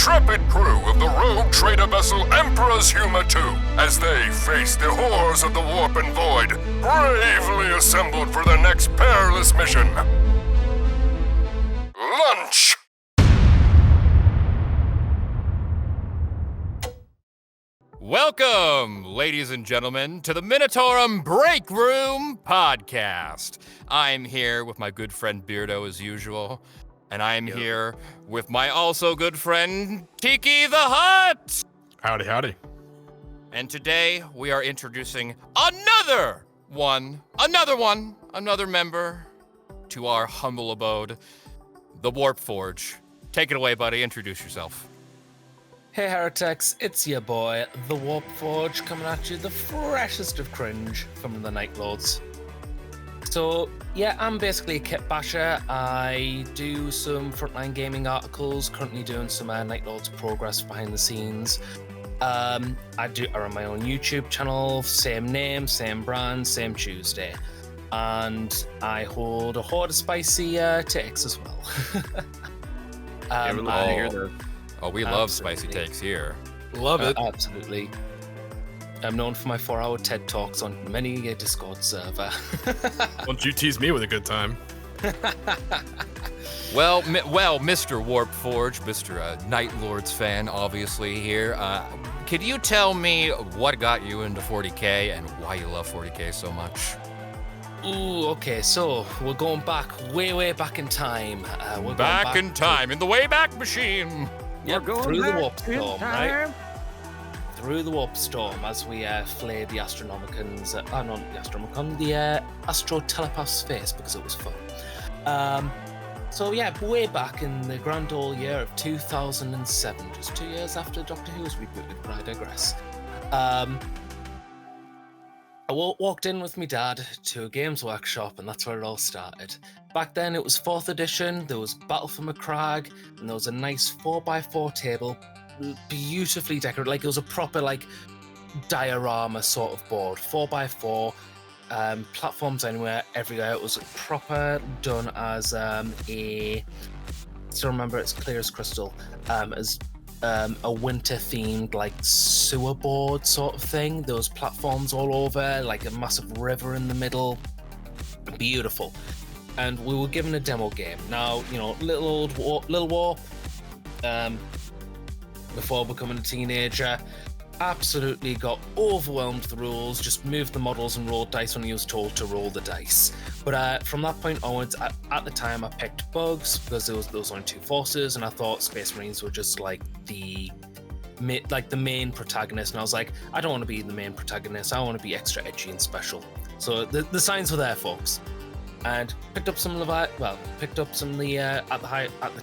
intrepid crew of the rogue trader vessel Emperor's Humor 2 as they face the horrors of the warp and void, bravely assembled for their next perilous mission. Lunch! Welcome, ladies and gentlemen, to the Munitorum Breakroom podcast. I'm here with my good friend Beardo as usual, and I'm here with my also good friend TikitheHutt. Howdy, howdy. And today we are introducing another member to our humble abode, the Warp Forge. Take it away, buddy. Introduce yourself. Hey Heretics, it's your boy, the Warp Forge, coming at you the freshest of cringe from the Night Lords. So, yeah, I'm basically a kit basher. I do some frontline gaming articles, currently doing some Night Lords progress behind the scenes. I run my own YouTube channel, same name, same brand, same Tuesday. And I hold a horde of spicy takes as well. We're glad to hear that. Oh, we love spicy takes here. Love it. Absolutely. I'm known for my 4-hour TED Talks on many a Discord server. Don't you tease me with a good time. Well, Mr. Warp Forge, Mr. Night Lords fan, obviously here. Could you tell me what got you into 40K and why you love 40K so much? Ooh, okay, so we're going back, way back in time. In the Wayback Machine. Yep, through the warp storm, right? Through the warp storm as we flayed the Astronomicons, the Astro Telepath's face because it was fun. So yeah, way back in the grand old year of 2007, just 2 years after Doctor Who was rebooted, but I digress. I walked in with my dad to a games workshop, and that's where it all started. Back then, it was 4th edition, there was Battle for Macragge, and there was a nice 4x4 table, beautifully decorated, like it was a proper, like, diorama sort of board. 4x4, platforms anywhere, everywhere. It was proper done as still remember it's clear as crystal, as a winter-themed, like, sewer board sort of thing. There was platforms all over, like a massive river in the middle. Beautiful. And we were given a demo game. Now, you know, little Warp, before becoming a teenager, absolutely got overwhelmed with the rules, just moved the models and rolled dice when he was told to roll the dice. But from that point onwards, at the time I picked bugs because there was only 2 forces, and I thought Space Marines were just like the main protagonist, and I was like, I don't want to be the main protagonist, I want to be extra edgy and special. So the signs were there, folks. And picked up some of the at the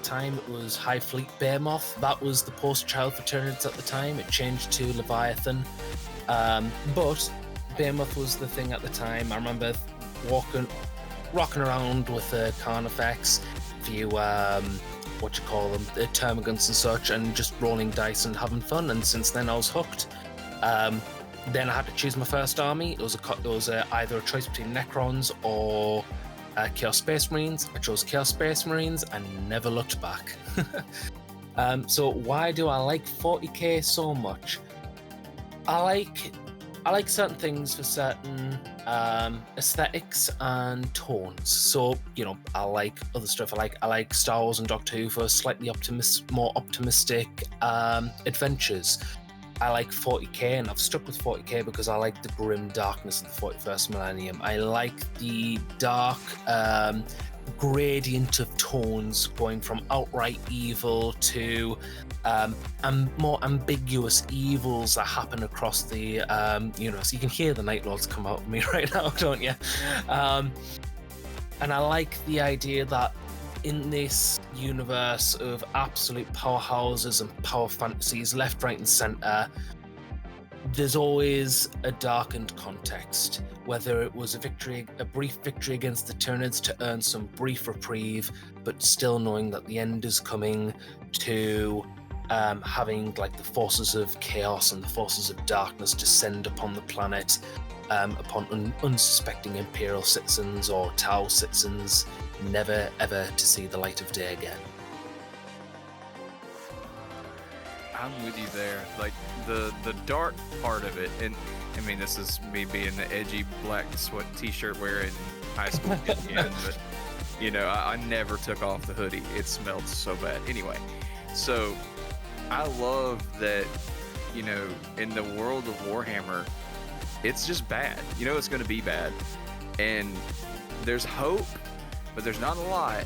time it was High Fleet Behemoth. That was the poster child for Tyranids at the time. It changed to Leviathan, but Behemoth was the thing at the time. I remember rocking around with the Carnifex, a few the termagants and such, and just rolling dice and having fun. And since then I was hooked. Then I had to choose my first army. It was either a choice between Necrons or Chaos Space Marines. I chose Chaos Space Marines and never looked back. So why do I like 40k so much? I like certain things for certain aesthetics and tones. So, you know, I like other stuff. I like Star Wars and Doctor Who for slightly more optimistic adventures. I like 40k, and I've stuck with 40k because I like the grim darkness of the 41st millennium. I like the dark gradient of tones going from outright evil to more ambiguous evils that happen across the universe. You can hear the Night Lords come out of me right now, don't you? And I like the idea that in this universe of absolute powerhouses and power fantasies, left, right, and center, there's always a darkened context. Whether it was a brief victory against the Tyranids to earn some brief reprieve, but still knowing that the end is coming, to having like the forces of chaos and the forces of darkness descend upon the planet, upon unsuspecting Imperial citizens or Tau citizens, never ever to see the light of day again. I'm with you there. Like the dark part of it, and I mean this is me being the edgy black sweat t-shirt wearing high school kid again, but you know I never took off the hoodie. It smelled so bad. Anyway, so I love that, you know, in the world of Warhammer, it's just bad. You know it's going to be bad, and there's hope, but there's not a lot.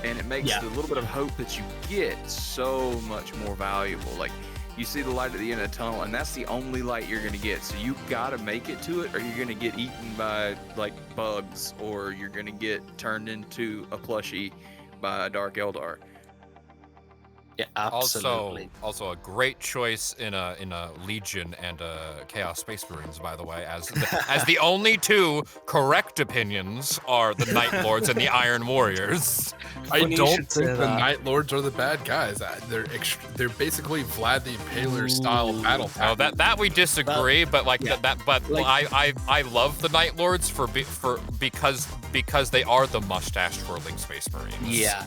And it makes the little bit of hope that you get so much more valuable. Like, you see the light at the end of the tunnel, and that's the only light you're going to get. So you got to make it to it, or you're going to get eaten by, like, bugs, or you're going to get turned into a plushie by a Dark Eldar. Yeah, absolutely. Also a great choice in a Legion and a Chaos Space Marines, by the way, as the only two correct opinions are the Night Lords and the Iron Warriors. I don't think the Night Lords are the bad guys. They're basically Vlad the Impaler style battle tactics. Oh, that we disagree, but I love the Night Lords because they are the mustached twirling Space Marines. Yeah.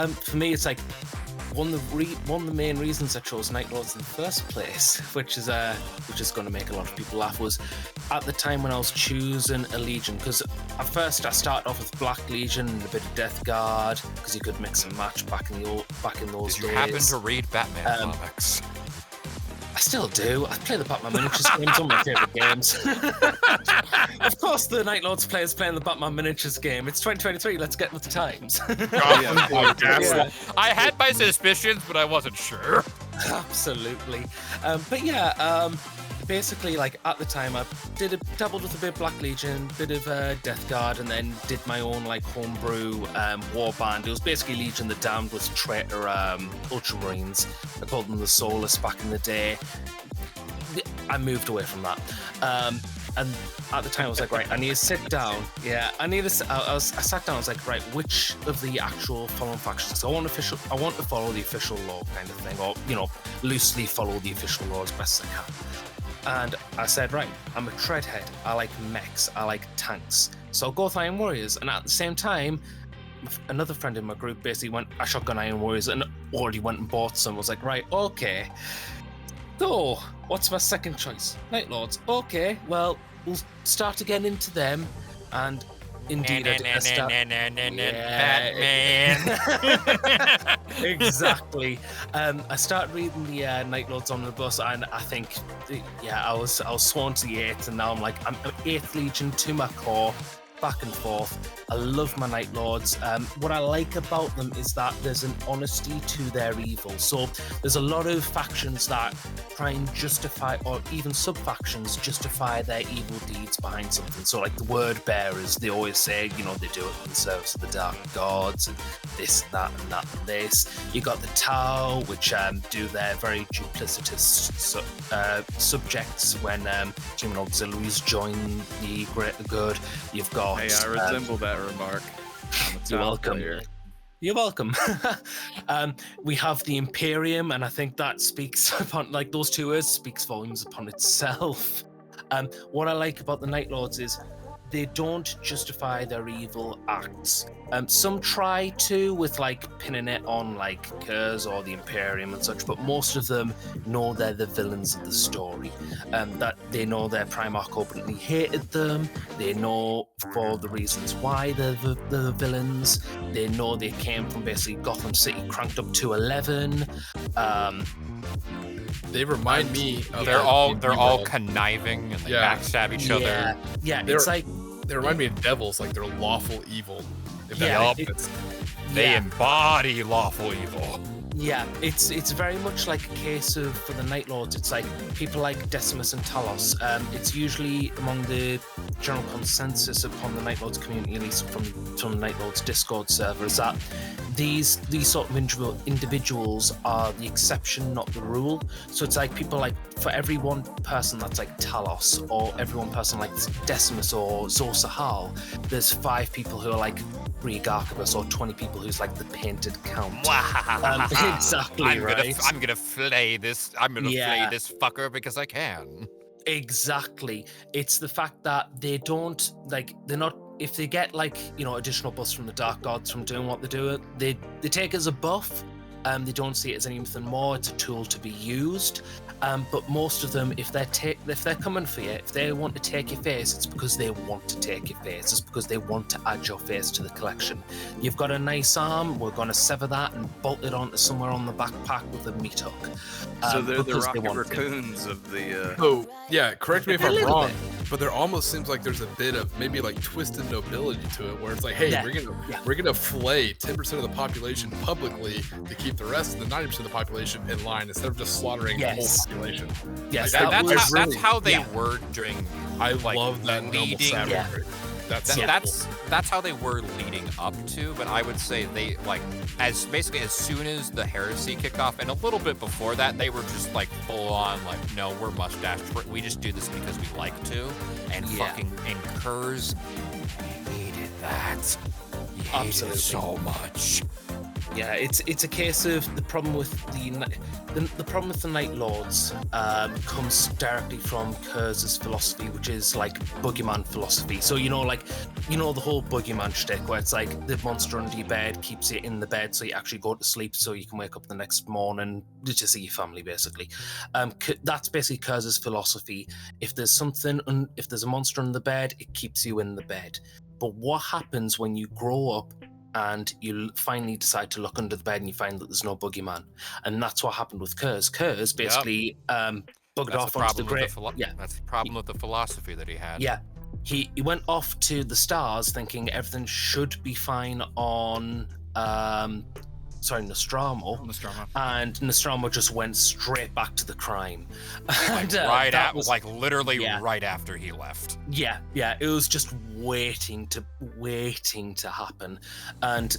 For me, it's like one of the main reasons I chose Night Lords in the first place, which is going to make a lot of people laugh, was at the time when I was choosing a Legion, because at first I started off with Black Legion and a bit of Death Guard, because you could mix and match back in those days. Did you happen to read Batman comics? I still do. I play the Batman miniatures games, one of my favourite games. Of course, the Night Lords players playing the Batman miniatures game. It's 2023. Let's get with the times. I had my suspicions, but I wasn't sure. Absolutely. Basically, like at the time, I dabbled with a bit of Black Legion, bit of Death Guard, and then did my own like homebrew warband. It was basically Legion the Damned with traitor Ultramarines. I called them the Soulless back in the day. I moved away from that. And at the time, I was like, right, I need to sit down. Yeah, I sat down. I was like, right, which of the actual following factions? So I want to follow the official law kind of thing, or loosely follow the official law as best as I can. And I said, right, I'm a treadhead. I like mechs. I like tanks. So I'll go with Iron Warriors. And at the same time, another friend in my group basically went, I shotgun Iron Warriors and already went and bought some. I was like, right, okay. So, what's my second choice? Night Lords. Okay, well, we'll start to get into them. And indeed, Batman. Exactly. I started reading the Night Lords Omnibus, and I think, I was sworn to the 8th, and now I'm 8th Legion to my core, back and forth. I love my Night Lords. What I like about them is that there's an honesty to their evil. So there's a lot of factions that try and justify, or even sub-factions justify their evil deeds behind something. So like the Word Bearers, they always say, they do it in service of the Dark Gods, and this, that, and that, and this. You got the Tau, which do their very duplicitous subjects when human auxiliaries join the greater good. You've got Hey, I resemble that remark. You're welcome. You're welcome. We have the Imperium, and I think that speaks upon, those two words speaks volumes upon itself. What I like about the Night Lords is they don't justify their evil acts. Some try to with pinning it on Kurz or the Imperium and such, but most of them know they're the villains of the story. That they know their Primarch openly hated them. They know for the reasons why they're the villains. They know they came from basically Gotham City cranked up to 11. They remind me of they're all conniving and they backstab each other. Yeah, they remind me of devils, they're lawful evil. They embody lawful evil. Yeah, it's very much like a case of, for the Night Lords, it's like people like Decimus and Talos. It's usually among the general consensus upon the Night Lords community, at least from the Night Lords Discord servers, that these sort of individuals are the exception, not the rule. So it's like people for every one person that's like Talos, or every one person like Decimus or Zor Sahal, there's 5 people who are like Brieg Archibus, or 20 people who's like the painted count. Exactly, I'm gonna flay this. I'm gonna flay this fucker because I can. Exactly. It's the fact that they don't they're not. If they get additional buffs from the Dark Gods from doing what they do, they take as a buff. They don't see it as anything more. It's a tool to be used. But most of them, if they're coming for you, if they want to take your face, it's because they want to take your face. It's because they want to add your face to the collection. You've got a nice arm, we're going to sever that and bolt it onto somewhere on the backpack with a meat hook. So they're the because they Rocket want to. Raccoons of the. Oh, yeah, correct me if A I'm little wrong, bit. but there almost seems like there's a bit of maybe like twisted nobility to it, where it's like, hey, Yeah. we're gonna flay 10% of the population publicly to keep the rest of the 90% of the population in line instead of just slaughtering the whole Yes. population. Yes, Like, that was- That's how they yeah. were during. I like, love that noble leading- savagery. That's so That's how they were leading up to, but I would say they like as soon as the heresy kicked off, and a little bit before that, they were just like full on like, no, we're mustache. We just do this because we like to, and Yeah. fucking and Kurz hated that. He hated Absolutely. it so much. Yeah, it's a case of the problem with the problem with the Night Lords comes directly from Kurz's philosophy, which is like boogeyman philosophy. So the whole boogeyman shtick, where it's like the monster under your bed keeps you in the bed, so you actually go to sleep, so you can wake up the next morning to see your family, basically. That's basically Kurz's philosophy. If there's a monster under the bed, it keeps you in the bed. But what happens when you grow up and you finally decide to look under the bed and you find that there's no boogeyman? And that's what happened with Kurz. Kurz basically bugged That's off the onto the problem great... That's the problem with the philosophy that he had. Yeah. He went off to the stars thinking everything should be fine on Nostromo. And Nostromo just went straight back to the crime. Like And, literally yeah. right after he left. Yeah, it was just waiting to happen. And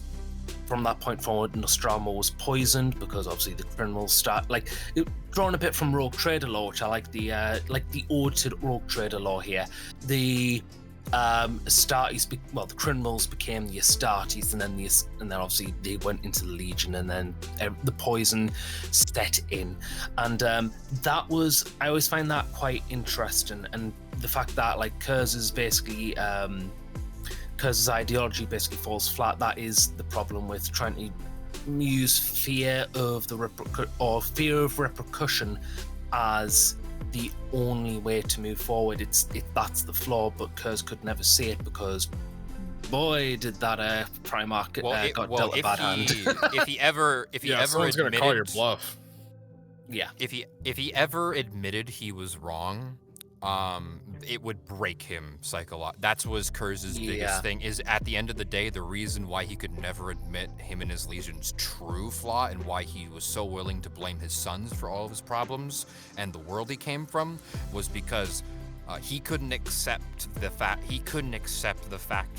from that point forward, Nostromo was poisoned because obviously the criminals drawn a bit from Rogue Trader lore, which I like the ode to Rogue Trader lore here. The Astartes, the criminals became the Astartes, and then obviously they went into the Legion, and then the poison set in, and I always find that quite interesting, and the fact that like Kurz's ideology basically falls flat. That is the problem with trying to use fear of repercussion as the only way to move forward. That's the flaw, but Kurz could never see it because boy did that Primarch got dealt a bad hand. if he ever someone's gonna call your admitted, bluff. Yeah. if he ever admitted he was wrong, it would break him psychologically. That was Kurz's biggest thing, is at the end of the day, the reason why he could never admit him and his Legion's true flaw, and why he was so willing to blame his sons for all of his problems and the world he came from, was because he couldn't accept the fact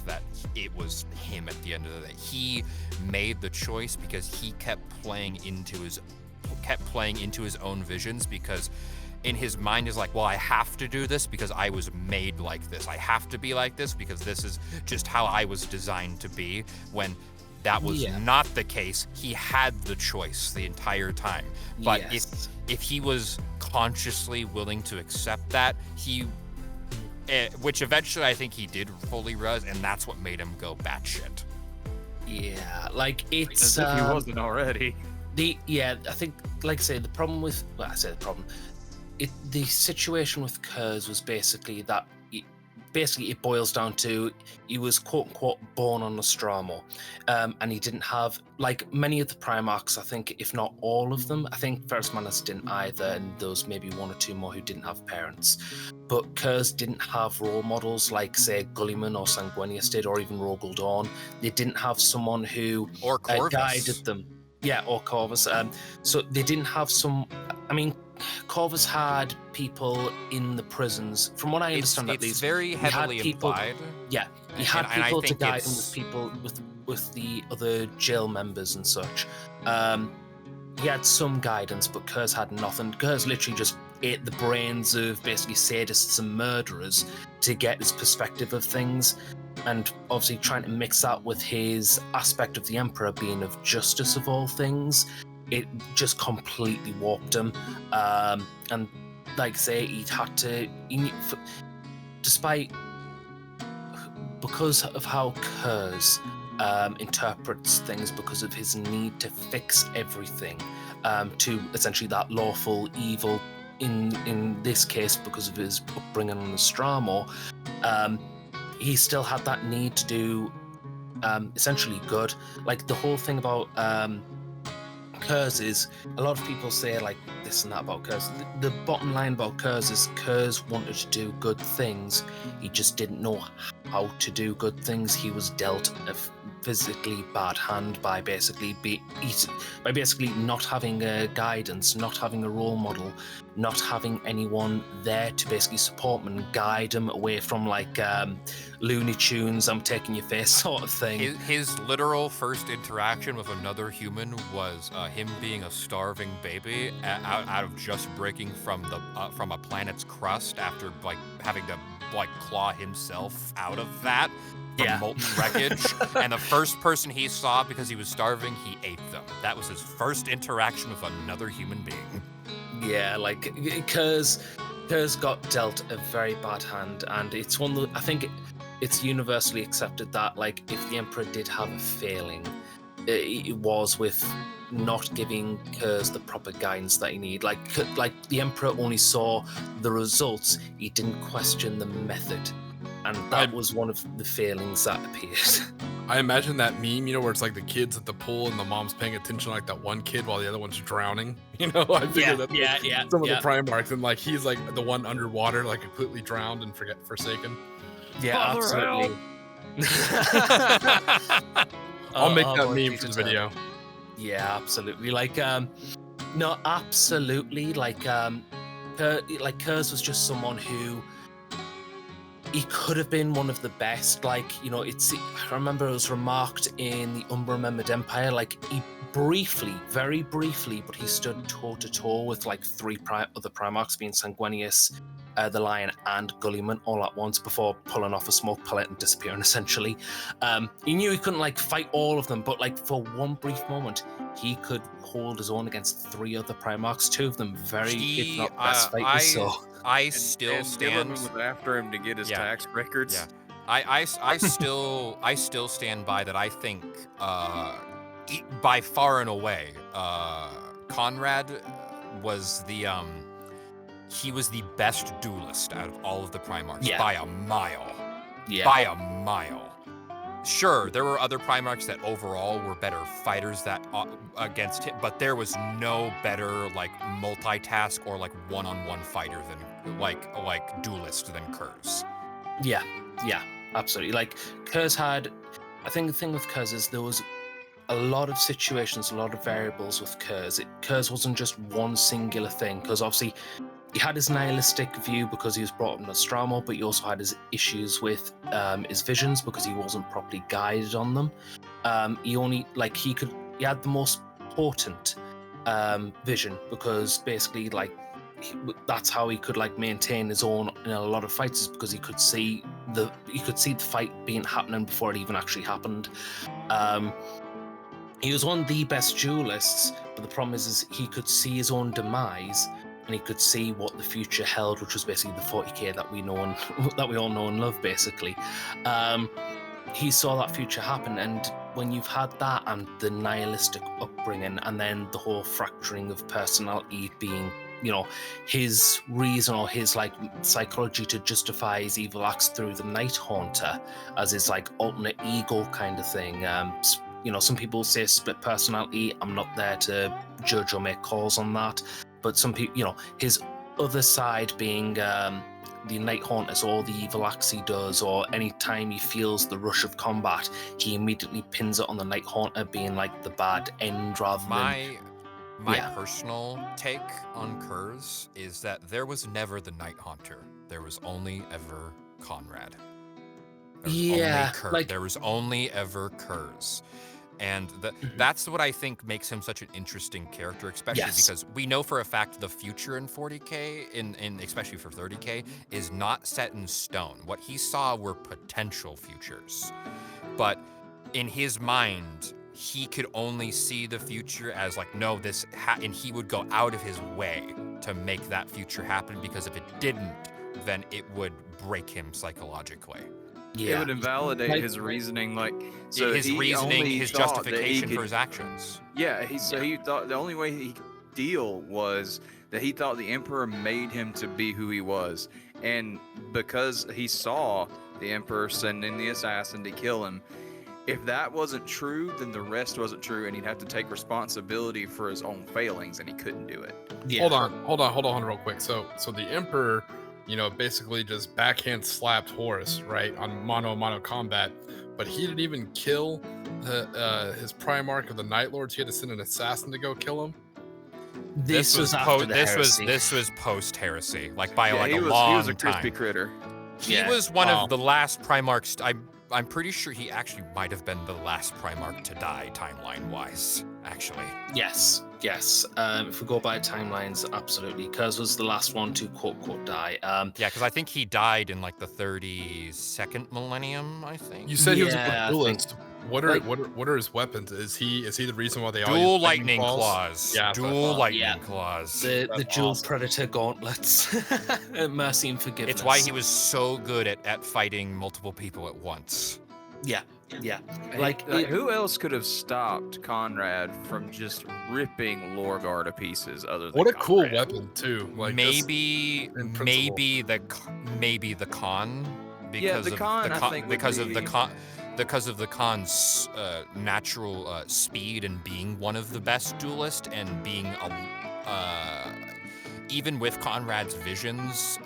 that it was him at the end of the day. He made the choice because he kept playing into his own visions, because in his mind is like, well, I have to do this because I was made like this. I have to be like this because this is just how I was designed to be, when that was not the case. He had the choice the entire time. But if he was consciously willing to accept that, which eventually I think he did fully realize, and that's what made him go batshit. Yeah, like it's As if he wasn't already. I think, like I say, the problem with the situation with Kurz was basically that it boils down to he was quote unquote born on Nostromo, and he didn't have, like many of the Primarchs, I think, if not all of them. I think Ferrus Manus didn't either, and there was maybe one or two more who didn't have parents. But Kurz didn't have role models like, say, Gulliman or Sanguinius did, or even Rogel Dawn. They didn't have someone who guided them. Yeah, or Corvus. So they didn't have Corvus had people in the prisons. From what I understand, at least, it's very heavily implied. Yeah, he had people to guide him it's- with people with the other jail members and such. He had some guidance, but Kurz had nothing. Kurz literally just ate the brains of basically sadists and murderers to get his perspective of things, and obviously trying to mix that with his aspect of the Emperor being of justice of all things. It just completely warped him, and like I say, because of how Kurz interprets things because of his need to fix everything, to essentially that lawful evil. In this case, because of his upbringing on Nostromo, he still had that need to do essentially good. Like the whole thing about Kurz is, a lot of people say like this and that about Kurz. The bottom line about Kurz is Kurz wanted to do good things. He just didn't know how to do good things. He was dealt a physically bad hand by basically not having a guidance, not having a role model, not having anyone there to basically support him and guide him away from like Looney Tunes, I'm taking your face sort of thing. His literal first interaction with another human was him being a starving baby out of just breaking from a planet's crust after like having to like claw himself out of that. Molten wreckage, and the first person he saw because he was starving, he ate them. That was his first interaction with another human being. Yeah, like Kurz got dealt a very bad hand, and it's one that I think it's universally accepted that like if the Emperor did have a failing, it was with not giving Kurz the proper guidance that he needed. Like the Emperor only saw the results; he didn't question the method. And that was one of the failings that appeared. I imagine that meme, you know, where it's like the kids at the pool and the mom's paying attention like that one kid while the other one's drowning. You know, I figure some of the Primarchs, and like he's like the one underwater, like completely drowned and forsaken. Yeah, absolutely. I'll make that meme for the video. Yeah, absolutely. Like, no, absolutely. Like Kurz was just someone who. He could have been one of the best. Like, you know, I remember it was remarked in the Unremembered Empire, like he very briefly, but he stood toe-to-toe with like three other Primarchs, being Sanguinius, the Lion, and Gulliman all at once before pulling off a smoke pellet and disappearing, essentially. He knew he couldn't like fight all of them, but like for one brief moment, he could hold his own against three other Primarchs, two of them if not best fighters, I still stand after him to get his tax records. Yeah, I still stand by that. I think by far and away, Conrad was he was the best duelist out of all of the Primarchs by a mile. Yeah, by a mile. Sure, there were other Primarchs that overall were better fighters that against him, but there was no better like multitask or like one-on-one fighter than like duelist than Kurz. Yeah, absolutely. Like Kurz had, I think the thing with Kurz is there was a lot of situations, a lot of variables with Kurz. Kurz wasn't just one singular thing, because obviously he had his nihilistic view because he was brought up in Nostromo, but he also had his issues with his visions because he wasn't properly guided on them. He had the most potent vision because basically that's how he could like maintain his own in a lot of fights, is because he could see the fight happening before it even actually happened. He was one of the best duelists, but the problem is he could see his own demise. And he could see what the future held, which was basically the 40k that we all know and love, basically. He saw that future happen, and when you've had that and the nihilistic upbringing, and then the whole fracturing of personality being, you know, his reason or his like psychology to justify his evil acts through the Night Haunter as his like alternate ego kind of thing. You know, some people say split personality. I'm not there to judge or make calls on that. But some people, you know, his other side being the Night Haunters, all the evil acts he does, or any time he feels the rush of combat, he immediately pins it on the Night Haunter being like the bad end rather than... My personal take on Kurz is that there was never the Night Haunter. There was only ever Conrad. There was only ever Kurz. And that's what I think makes him such an interesting character, especially because we know for a fact the future in 40k, in especially for 30k, is not set in stone. What he saw were potential futures. But in his mind, he could only see the future as like, no, and he would go out of his way to make that future happen, because if it didn't, then it would break him psychologically. It would invalidate his reasoning, like so his reasoning, his justification for his actions. Yeah, he thought the only way he could deal was that he thought the Emperor made him to be who he was, and because he saw the Emperor sending the assassin to kill him, if that wasn't true, then the rest wasn't true, and he'd have to take responsibility for his own failings, and he couldn't do it. Yeah. Hold on real quick. So the Emperor, basically just backhand slapped Horus, right, on mano combat, but he didn't even kill his Primarch of the Night Lords. He had to send an assassin to go kill him. This was post heresy, like by a long time. He was a crispy critter. He was one of the last Primarchs. I'm pretty sure he actually might have been the last Primarch to die, timeline-wise, actually. Yes. If we go by timelines, absolutely. Kurz was the last one to quote-unquote die. Because I think he died in, like, the 32nd millennium, I think. You said he was a good duelist. What are his weapons? Is he the reason why they all dual lightning claws? Yeah, dual lightning claws. The dual predator gauntlets. Mercy and forgiveness. It's why he was so good at fighting multiple people at once. Yeah. Like who else could have stopped Conrad from just ripping Lorgar to pieces other than What a Conrad? cool weapon too. Like maybe the Khan because of the Khan's natural speed and being one of the best duelists and being even with Conrad's visions,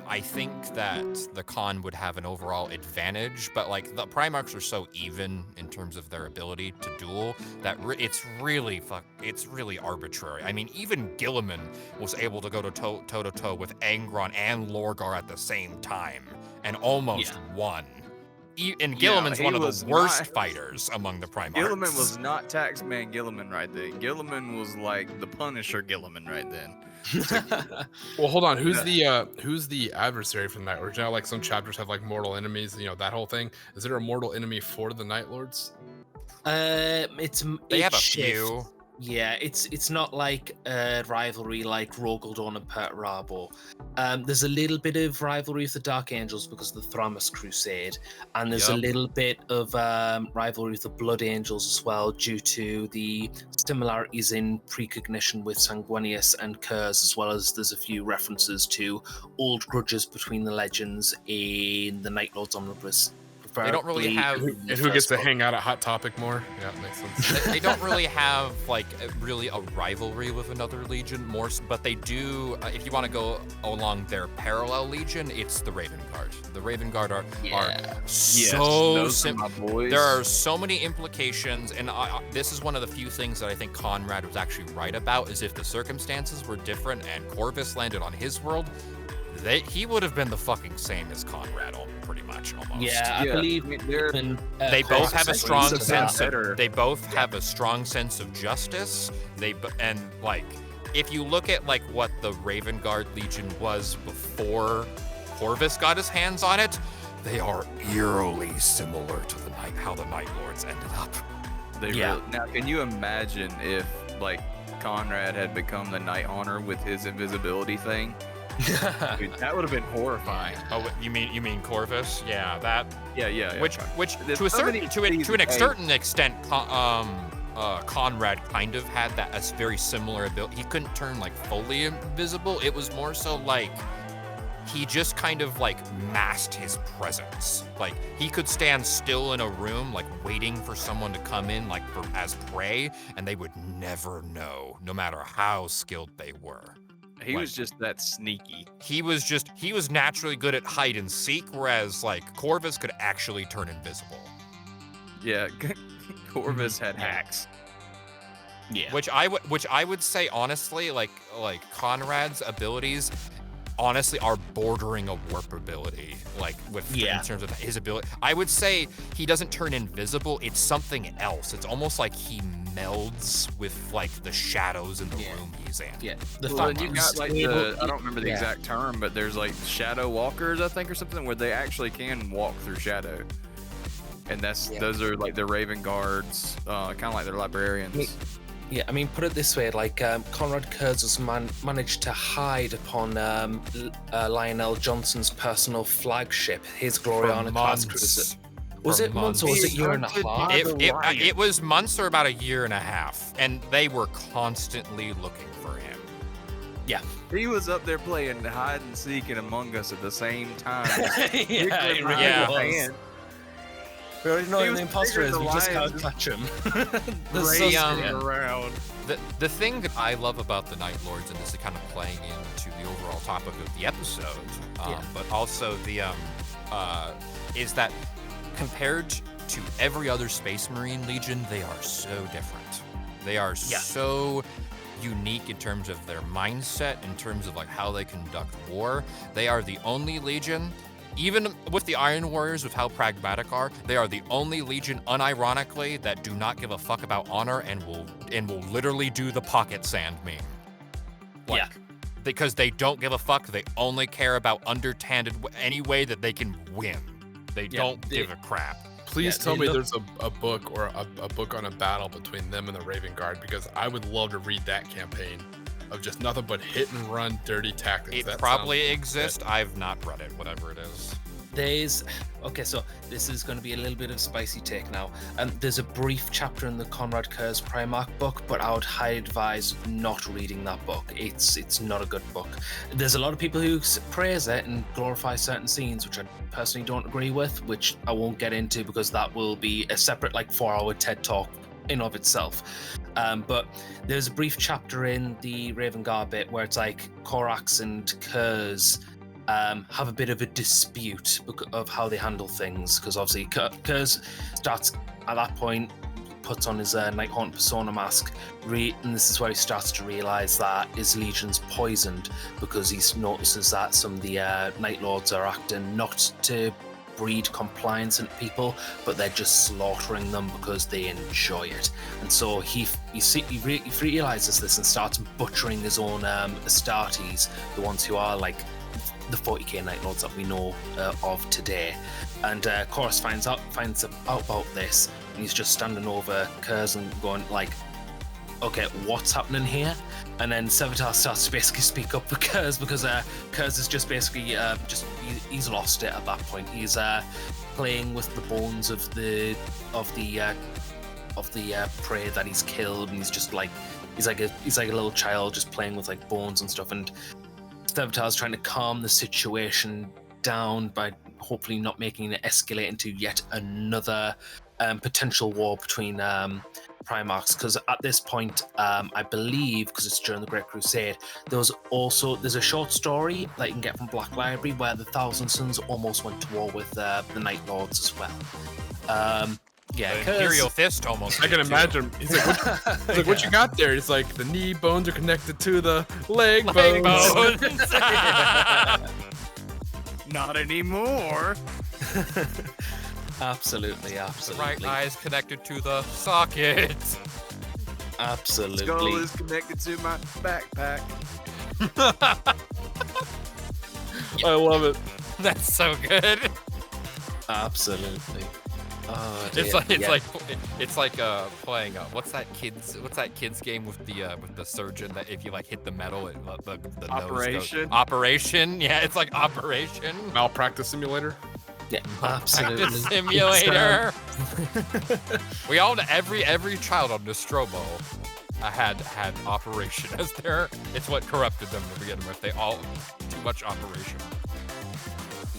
I think that the Khan would have an overall advantage, but like the Primarchs are so even in terms of their ability to duel that it's really arbitrary. I mean, even Guilliman was able to go toe to toe with Angron and Lorgar at the same time and almost won. And Guilliman's one of the worst fighters among the Primarchs. Guilliman was not Taxman Guilliman right then. Guilliman was like the Punisher Guilliman right then. Well, hold on. Who's the adversary from the Night Lords? Like some chapters have like mortal enemies. That whole thing. Is there a mortal enemy for the Night Lords? They have a few. Yeah, it's not like a rivalry like Rogaldorn and Perturabo. There's a little bit of rivalry with the Dark Angels because of the Thramas Crusade, and there's a little bit of rivalry with the Blood Angels as well due to the similarities in precognition with Sanguinius and Kurz, as well as there's a few references to old grudges between the legends in the Night Lords Omnibus. They don't really have... And who gets to hang out at Hot Topic more? Yeah, it makes sense. They don't really have, like, really a rivalry with another legion, but they do, if you want to go along their parallel legion, it's the Raven Guard. The Raven Guard are so simple. There are so many implications, and this is one of the few things that I think Conrad was actually right about, is if the circumstances were different and Corvus landed on his world, he would have been the fucking same as Conrad, pretty much, almost. Yeah, I believe they both have a strong sense of. They both have a strong sense of justice. And like, if you look at like what the Raven Guard Legion was before Corvus got his hands on it, they are eerily similar to how the Night Lords ended up. Now, can you imagine if like Conrad had become the Night Haunter with his invisibility thing? Dude, that would have been horrifying. Oh, you mean Corvus? Yeah, that. Yeah. Which to an certain extent, Conrad kind of had a very similar ability. He couldn't turn like fully invisible. It was more so like he just kind of like masked his presence. Like he could stand still in a room, like waiting for someone to come in, like as prey, and they would never know, no matter how skilled they were. He was just that sneaky. He was naturally good at hide and seek, whereas like Corvus could actually turn invisible. Yeah, Corvus had hacks. Yeah. Which I would say honestly, like Conrad's abilities honestly are bordering a warp ability, like in terms of his ability. I would say he doesn't turn invisible, it's something else. It's almost like he melds with like the shadows in the room he's in. Yeah. You got like I don't remember the exact term, but there's like shadow walkers, I think, or something, where they actually can walk through shadow. And those are like the Raven Guards, kind of like their librarians. Yeah, I mean, put it this way, like, Conrad Kurz managed to hide upon Lionel Johnson's personal flagship, his Gloriana class cruiser. Was it months or was it a year and a half? It was months or about a year and a half, and they were constantly looking for him. Yeah. He was up there playing hide and seek and Among Us at the same time. Yeah, it really was. We already know who the imposter is, we just can't catch him. Around. The thing that I love about the Night Lords, and this is kind of playing into the overall topic of the episode, but also the is that compared to every other Space Marine Legion, they are so different. They are so unique in terms of their mindset, in terms of like how they conduct war. They are the only Legion. Even with the Iron Warriors, with how pragmatic they are the only Legion, unironically, that do not give a fuck about honor and will literally do the pocket sand meme. Because they don't give a fuck. They only care about underhanded any way that they can win. They don't give a crap. Please tell me there's a book or a book on a battle between them and the Raven Guard, because I would love to read that campaign of just nothing but hit and run dirty tactics. It probably exists. I've not read it, whatever it is. So this is going to be a little bit of a spicy take now. There's a brief chapter in the Conrad Kurz Primarch book, but I would highly advise not reading that book. It's not a good book. There's a lot of people who praise it and glorify certain scenes, which I personally don't agree with, which I won't get into because that will be a separate 4-hour TED talk in of itself. But there's a brief chapter in the Raven Guard bit where it's like Korax and Kurz have a bit of a dispute of how they handle things, because obviously Kurz starts at that point, puts on his Nighthaunt persona mask, and this is where he starts to realize that his legion's poisoned, because he notices that some of the Night Lords are acting not to breed compliance in people, but they're just slaughtering them because they enjoy it. And so he realizes this and starts butchering his own Astartes, the ones who are like the 40k Night Lords that we know of today. And Korps finds out about this, and he's just standing over Kurz and going like, okay, what's happening here? And then Sevatar starts to basically speak up for Kurz, because Kurz is just basically he's lost it at that point. He's playing with the bones of the prey that he's killed, and he's just like he's like a little child just playing with like bones and stuff. And Sevatar's trying to calm the situation down by hopefully not making it escalate into yet another potential war between Primarchs, because at this point, I believe, because it's during the Great Crusade, there's a short story that you can get from Black Library where the Thousand Sons almost went to war with the Night Lords as well. Imperial Fist almost. I can imagine. He's like, what you got there? He's like, the knee bones are connected to the leg bones. Not anymore. Absolutely. The right eye is connected to the socket. Absolutely. Skull is connected to my backpack. I love it. That's so good. Absolutely. It's like playing what's that kids game with the surgeon that if you like hit the metal the Operation. Nose goes, Operation. Yeah, it's like Operation. Malpractice Simulator. Yeah, absolutely. Simulator. We all every child on Nostromo had Operation as their. It's what corrupted them to begin with. They all too much Operation.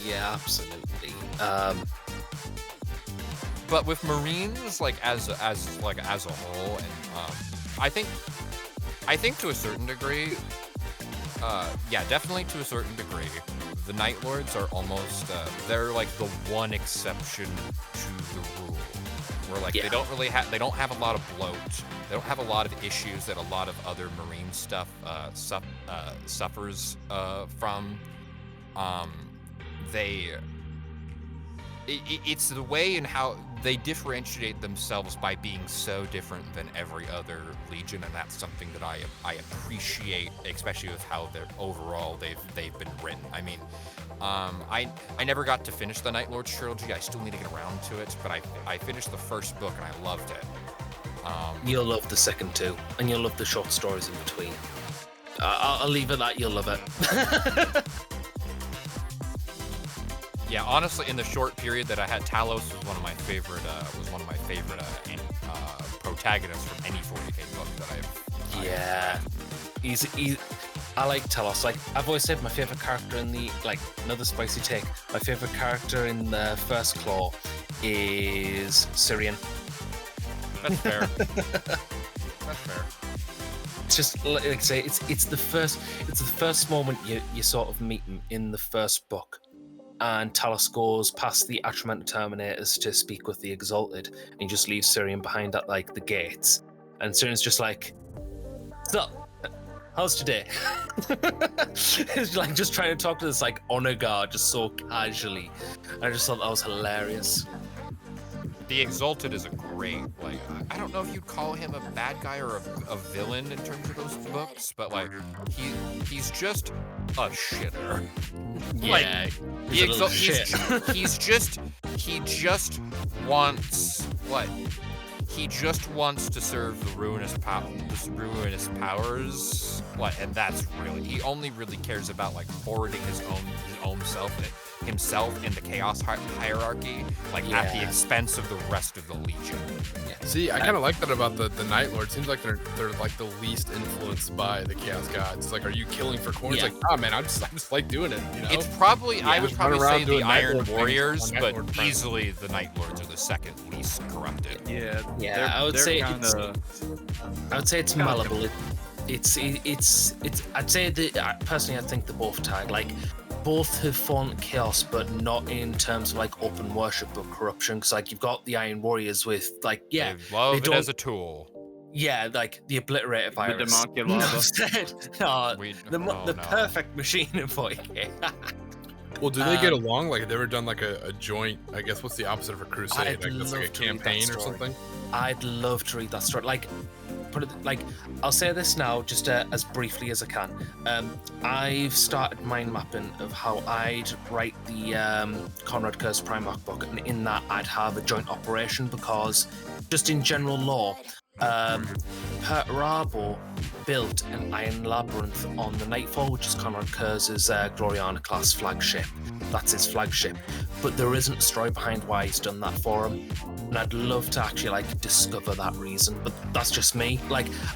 Yeah, absolutely. But with Marines, like as a whole, and I think to a certain degree, definitely to a certain degree, the Night Lords are almost they're like the one exception to the rule, where like they don't have a lot of bloat, they don't have a lot of issues that a lot of other Marine stuff suffers from. It's the way in how they differentiate themselves by being so different than every other Legion, and that's something that I appreciate, especially with how they're overall they've been written. I mean, I never got to finish the Night Lords trilogy. I still need to get around to it, but I finished the first book and I loved it. You'll love the second two, and you'll love the short stories in between. I'll leave it that you'll love it. Yeah, honestly, in the short period that I had, Talos was one of my favorite protagonists from any 40k book that I've Yeah, he's I like Talos. Like I've always said, my favorite character in the another spicy take. My favorite character in the first Claw is Syrian. That's fair. That's fair. It's just like I say, it's the first moment you sort of meet him in the first book. And Talos goes past the Atramental Terminators to speak with the Exalted, and he just leaves Syrian behind at the gates. And Syrian's just like, "So, how's today?" It's just trying to talk to this honor guard just so casually. I just thought that was hilarious. The Exalted is a great, I don't know if you'd call him a bad guy or a villain in terms of those books, but he's just a shitter. Yeah, the Exalted, he just wants to serve the ruinous powers. And that's really, he only really cares about forwarding his own himself in the chaos hierarchy, at the expense of the rest of the Legion. Yeah. See, I kind of like that about the Night Lord. Seems like they're the least influenced by the Chaos Gods. It's are you killing for coins? Yeah. Man, I just like doing it. You know? It's probably I would probably say the Iron Warriors, but Lord easily the Night Lords are the second least corrupted. Yeah. I would say it's kinda malleable. It's I'd say that personally I think they're both tied. Both have fallen chaos, but not in terms of open worship or corruption. Because you've got the Iron Warriors with they love it as a tool. Yeah, the obliterator virus. The The perfect machine in 40k. Well, do they get along? Have they ever done a joint? I guess what's the opposite of a crusade? That's a campaign or something. I'd love to read that story. I'll say this now, just as briefly as I can. I've started mind mapping of how I'd write the Conrad Kurz Primarch book, and in that I'd have a joint operation because, just in general lore, Perturabo built an Iron Labyrinth on the Nightfall, which is Conrad Kurz's Gloriana class flagship. That's his flagship. But there isn't a story behind why he's done that for him. And I'd love to actually discover that reason, but that's just me.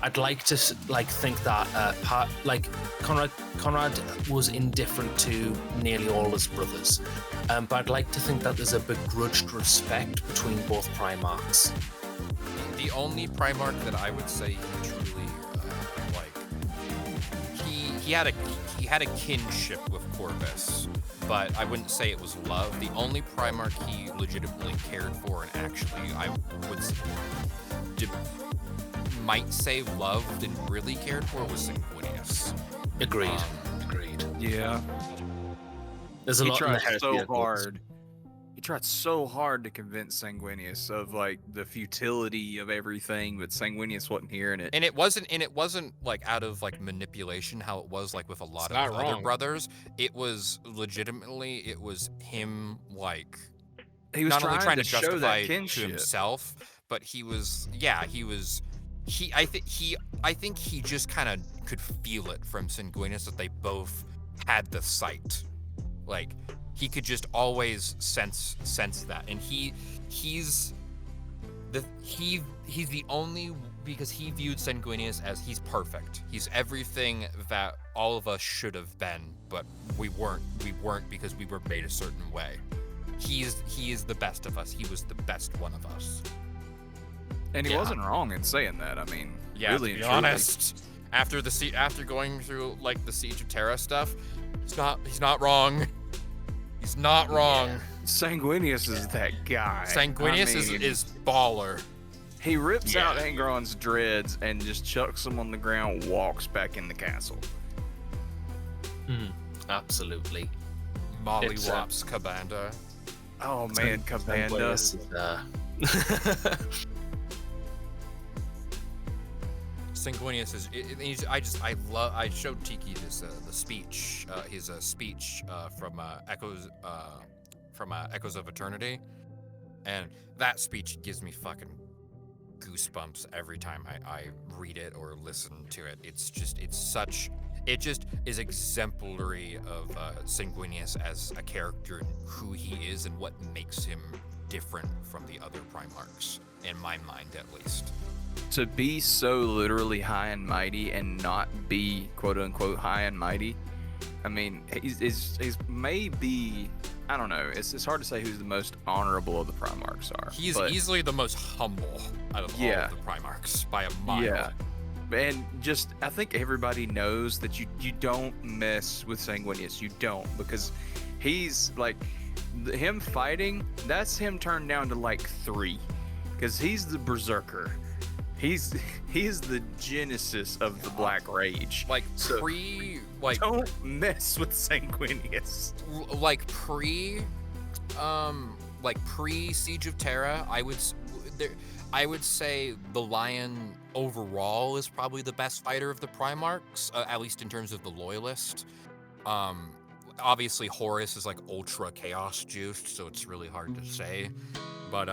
I'd like to think that Conrad was indifferent to nearly all his brothers, but I'd like to think that there's a begrudged respect between both Primarchs. The only Primarch that I would say he truly he had a kinship with Korps, but I wouldn't say it was love. The only Primarch he legitimately cared for and actually I might say loved and really cared for was Sanguinius. Agreed. Yeah. There's a lot in the so hard. He tried so hard to convince Sanguinius of the futility of everything, but Sanguinius wasn't hearing it. And it wasn't out of manipulation how it was with a lot of other brothers. It was legitimately him he was not only trying to show justify that to kinship. himself, but I think he just kind of could feel it from Sanguinius that they both had the sight. He could just always sense that, and he's the only, because he viewed Sanguinius as he's perfect. He's everything that all of us should have been, but we weren't because we were made a certain way. He is the best of us. He was the best one of us. And he wasn't wrong in saying that. I mean, really, to be honest, after going through the Siege of Terra stuff, he's not wrong. He's not wrong. Yeah. Sanguinius is that guy. Sanguinius is baller. He rips out Angron's dreads and just chucks them on the ground, walks back in the castle. Absolutely. Mollywops Kabanda. Oh man, Kabanda. Sanguinius is. I showed Tiki this the speech. His speech from Echoes of Eternity, and that speech gives me fucking goosebumps every time I read it or listen to it. It just is exemplary of Sanguinius as a character and who he is and what makes him different from the other Primarchs, in my mind at least. To be so literally high and mighty and not be quote unquote high and mighty, I mean, he's maybe, I don't know, it's hard to say who's the most honorable of the Primarchs are. He's easily the most humble out of all of the Primarchs by a mile. Yeah. And just, I think everybody knows that you don't mess with Sanguinius. You don't, because he's like, him fighting, that's him turned down to like 3, because he's the berserker. He's the genesis of the Black Rage. Like so don't mess with Sanguinius. Like pre Siege of Terra, I would say the Lion overall is probably the best fighter of the Primarchs, at least in terms of the Loyalist. Obviously Horus is like ultra chaos juiced, so it's really hard to say. But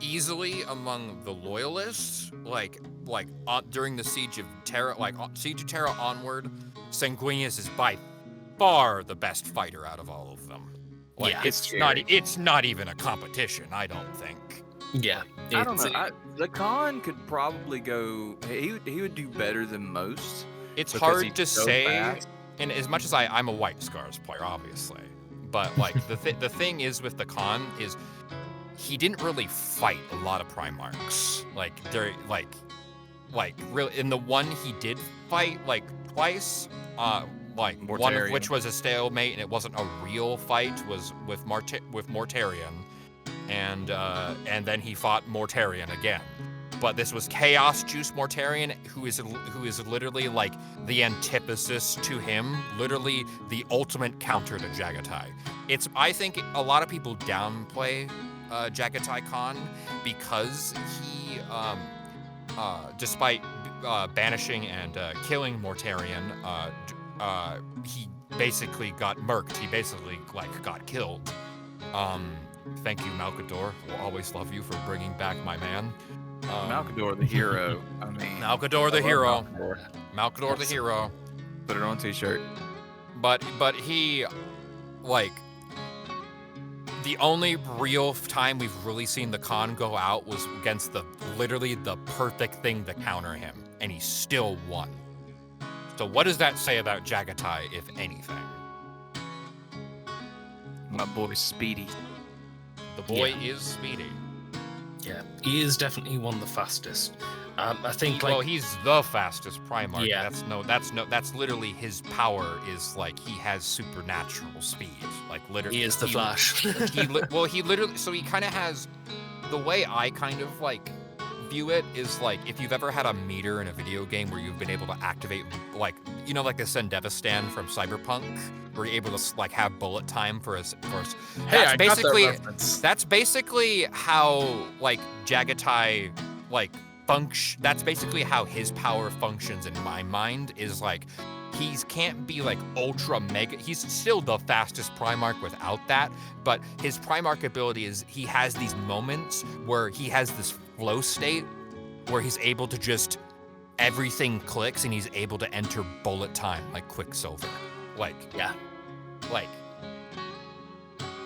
easily among the Loyalists, during the Siege of Terra, Siege of Terra onward, Sanguinius is by far the best fighter out of all of them. It's not even a competition, I don't think. Yeah, I don't know. The Khan could probably go. He would do better than most. It's hard to say. Fast. And as much as I'm a White Scars player, obviously, but like the thing is with the Khan is he didn't really fight a lot of Primarchs. Really in the one he did fight twice. One of which was a stalemate and it wasn't a real fight, was with Mortarion, and then he fought Mortarion again. But this was Chaos Juice Mortarion, who is literally like the antithesis to him, literally the ultimate counter to Jagatai. I think a lot of people downplay Jagatai Khan because he, despite banishing and killing Mortarion, he basically got murked. He basically got killed. Thank you, Malcador. We'll always love you for bringing back my man. Malcador the hero. I mean, Malcador the hero. Malcador the hero. Put it on a t-shirt. But he, the only real time we've really seen the Khan go out was against literally the perfect thing to counter him, and he still won. So what does that say about Jagatai, if anything? My boy's speedy. The boy is speedy. Yeah, he is definitely one of the fastest. I think he's the fastest Primarch. Yeah. That's literally his power is he has supernatural speed. Literally, he is the Flash. he literally, so he kind of has, the way I kind of view it is if you've ever had a meter in a video game where you've been able to activate the Sendeva stand from Cyberpunk, where you're able to have bullet time for us. Hey, I got that reference. That's basically how Jagatai that's basically how his power functions in my mind, is he can't be ultra mega. He's still the fastest Primarch without that, but his Primarch ability is he has these moments where he has this flow state where he's able to just, everything clicks and he's able to enter bullet time like Quicksilver.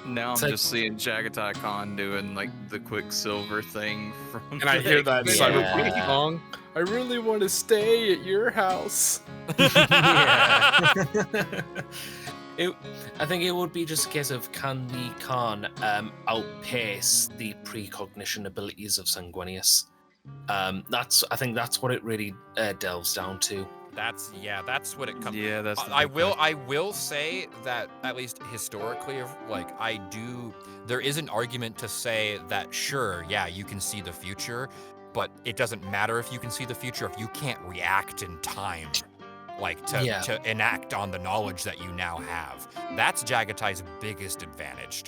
Now I'm just seeing Jagatai Khan doing the Quicksilver thing from. And I hear that Cyberpunk song. I really want to stay at your house. I think it would be just a case of, can the Khan outpace the precognition abilities of Sanguinius? I think that's what it really delves down to. That's what it comes. Yeah, that's. I will say that at least historically, there is an argument to say that sure, yeah, you can see the future, but it doesn't matter if you can see the future if you can't react in time, to enact on the knowledge that you now have. That's Jagatai's biggest advantage.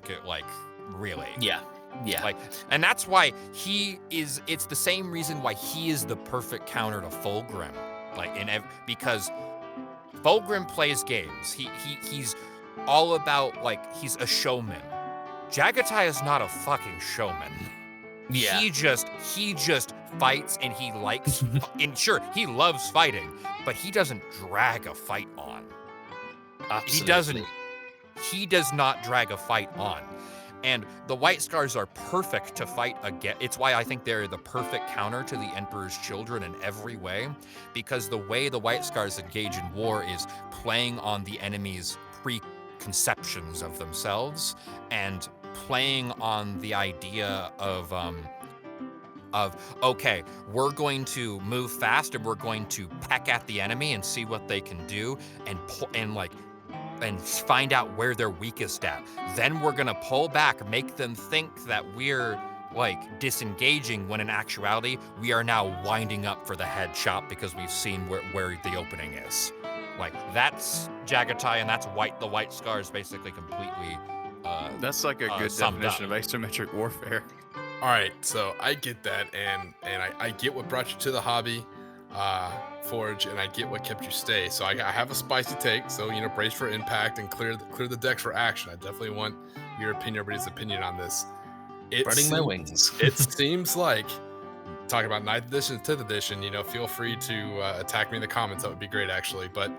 Really. Yeah. Yeah. And that's why it's the same reason why he is the perfect counter to Fulgrim. Because Fulgrim plays games. He's all about he's a showman. Jagatai is not a fucking showman. Yeah. He just fights, and he likes, and sure, he loves fighting, but he doesn't drag a fight on. Absolutely. He does not drag a fight on. And the White Scars are perfect to fight again. It's why I think they're the perfect counter to the Emperor's Children in every way, because the way the White Scars engage in war is playing on the enemy's preconceptions of themselves and playing on the idea of okay, we're going to move fast and we're going to peck at the enemy and see what they can do and find out where they're weakest at. Then we're gonna pull back, make them think that we're like disengaging, when in actuality we are now winding up for the headshot because we've seen where the opening is. Like, that's Jagatai, and that's the White Scars basically completely. That's like a good definition of asymmetric warfare. All right, so I get that, and I get what brought you to the hobby, Forge, and I get what kept you stay. So I have a spicy take. So brace for impact and clear the decks for action. I definitely want your opinion, everybody's opinion on this. Spreading my wings. It seems like talking about 9th edition, 10th edition. Feel free to attack me in the comments. That would be great, actually. But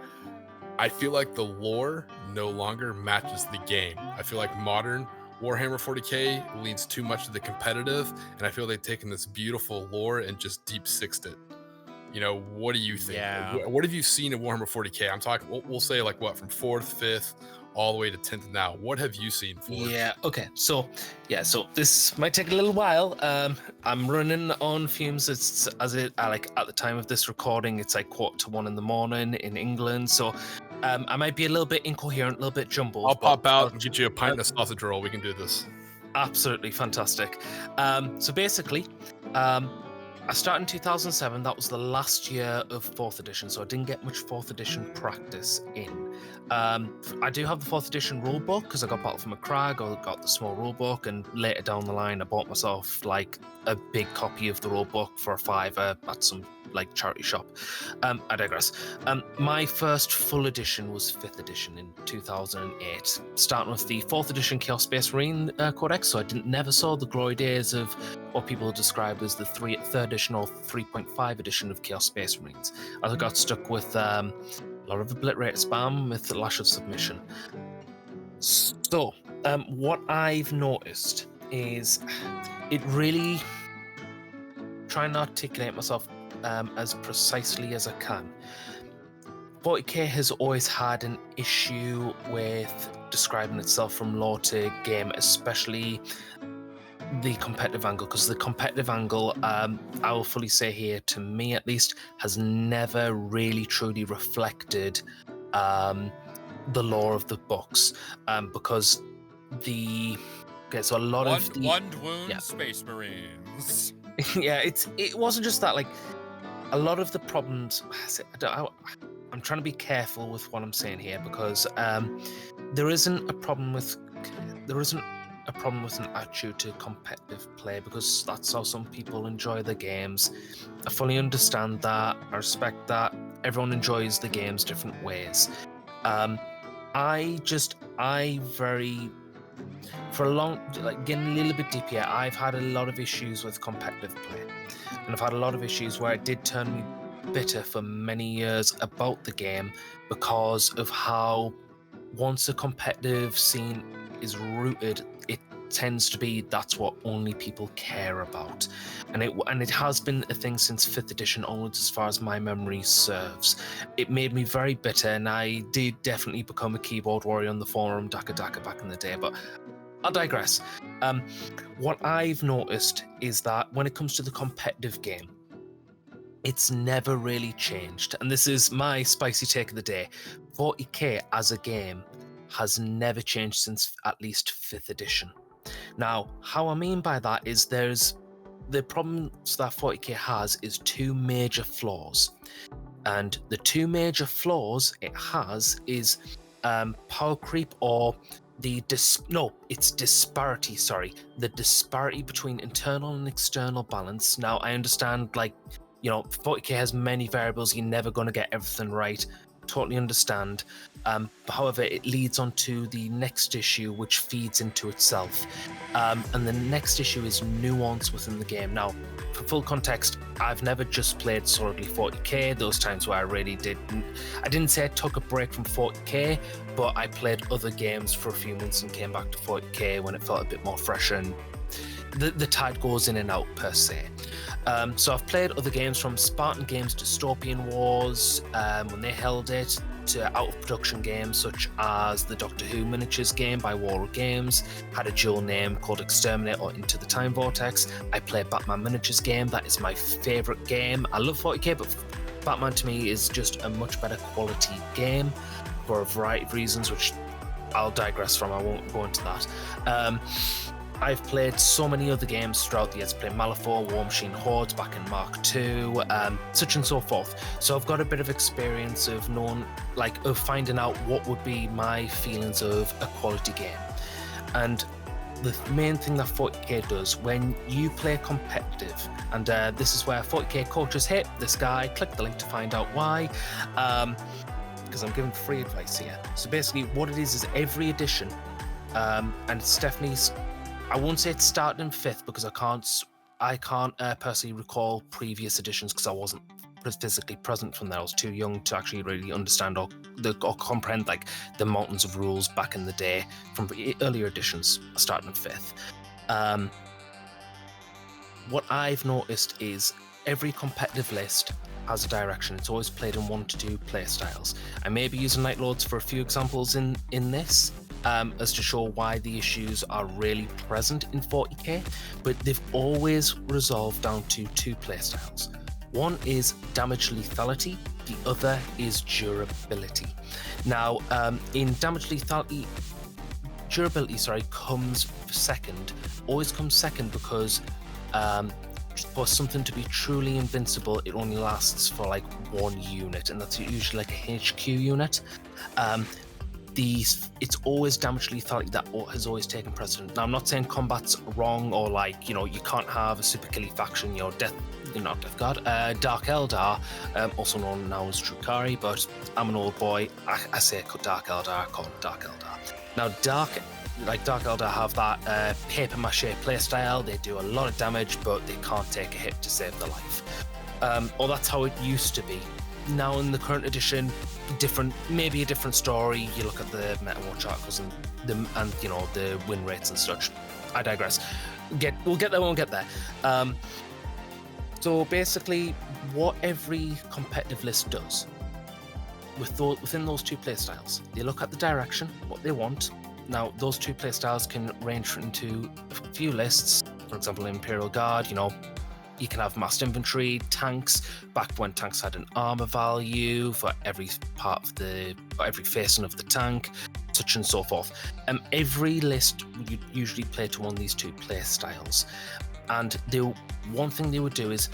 I feel like the lore no longer matches the game. I feel like modern Warhammer 40k leans too much to the competitive, and I feel they've taken this beautiful lore and just deep sixed it. What do you think? Yeah. What have you seen in Warhammer 40k? I'm talking, we'll say like what, from 4th, 5th, all the way to 10th now. What have you seen for? Yeah, okay. So this might take a little while. I'm running on fumes. It's at the time of this recording, it's like 1:45 in the morning in England. So I might be a little bit incoherent, a little bit jumbled. I'll pop out and get you a pint and a sausage roll. We can do this. Absolutely fantastic. So basically, I started in 2007. That was the last year of 4th edition, so I didn't get much 4th edition practice in. I do have the 4th edition rulebook because I got Battle for McCrag, I got the small rulebook, and later down the line I bought myself like a big copy of the rulebook for a $5 at some like charity shop. I digress. My first full edition was 5th edition in 2008, starting with the 4th edition Chaos Space Marine Codex, so I never saw the glory days of what people describe as the 3rd edition or 3.5 edition of Chaos Space Marines. I got stuck with a lot of obliterated spam with the Lash of Submission. So, what I've noticed is it really, trying to articulate myself as precisely as I can. 40k has always had an issue with describing itself from lore to game, especially the competitive angle, because the competitive angle, I will fully say here, to me at least, has never really truly reflected the lore of the books, because so a lot of the One wound Space Marines. yeah, it wasn't just that. Like, a lot of the problems, I'm trying to be careful with what I'm saying here, because there isn't a problem with an attitude to competitive play, because that's how some people enjoy the games. I fully understand that. I respect that. Everyone enjoys the games different ways. Getting a little bit deep here, I've had a lot of issues with competitive play. And I've had a lot of issues where it did turn me bitter for many years about the game, because of how, once a competitive scene is rooted, it tends to be that's what only people care about, and it has been a thing since 5th edition onwards, as far as my memory serves. It made me very bitter, and I did definitely become a keyboard warrior on the forum Daka back in the day, but I'll digress. What I've noticed is that when it comes to the competitive game, it's never really changed, and this is my spicy take of the day. 40k as a game has never changed since at least 5th edition. Now, how I mean by that is there's the problems that 40k has is 2 major flaws. And the 2 major flaws it has is power creep, or disparity, the disparity between internal and external balance. Now, I understand, 40k has many variables, you're never going to get everything right. totally understand. However, it leads on to the next issue, which feeds into itself. And the next issue is nuance within the game. Now, for full context, I've never just played solidly 40k. Those times where I didn't say I took a break from 40k, but I played other games for a few months and came back to 40k when it felt a bit more fresh and the tide goes in and out per se. So I've played other games, from Spartan Games' Dystopian Wars, when they held it, to out of production games such as the Doctor Who miniatures game by Warrior Games, had a dual name called Exterminate or Into the Time Vortex. I play Batman miniatures game. That is my favorite game. I love 40k, but Batman to me is just a much better quality game for a variety of reasons, which I'll digress from. I won't go into that. I've played so many other games throughout the years. Played Malifaux, War Machine Hordes back in Mark II, such and so forth. So I've got a bit of experience of finding out what would be my feelings of a quality game. And the main thing that 40k does when you play competitive, and this is where 40k coaches hit this guy, click the link to find out why, because I'm giving free advice here. So basically what it is every edition, and Stephanie's, I won't say it started in 5th because I can't personally recall previous editions because I wasn't physically present from there. I was too young to actually really understand or comprehend the mountains of rules back in the day from earlier editions starting in 5th. What I've noticed is every competitive list has a direction. It's always played in 1 to 2 play styles. I may be using Night Lords for a few examples in this, as to show why the issues are really present in 40k, but they've always resolved down to 2 playstyles. One is damage lethality, the other is durability. Now, in damage lethality, durability, comes second, always comes second because for something to be truly invincible, it only lasts for 1 unit, and that's usually a HQ unit. It's always damage lethality that has always taken precedent. Now, I'm not saying combat's wrong or you can't have a super killy faction, not Death Guard, Dark Eldar, also known now as Drukari, but I'm an old boy. I say Dark Eldar, I call it Dark Eldar. Now, Dark Eldar have that paper mache playstyle. They do a lot of damage, but they can't take a hit to save their life. Or that's how it used to be. Now in the current edition, maybe a different story. You look at the meta watch articles and the win rates and such. I digress. We'll get there when we get there. So basically, what every competitive list does within those 2 playstyles, they look at the direction, what they want. Now, those 2 playstyles can range into a few lists. For example, Imperial Guard, you can have massed infantry, tanks, back when tanks had an armor value for every part of every facing of the tank, such and so forth. Every list would usually play to one of these 2 play styles. And one thing they would do is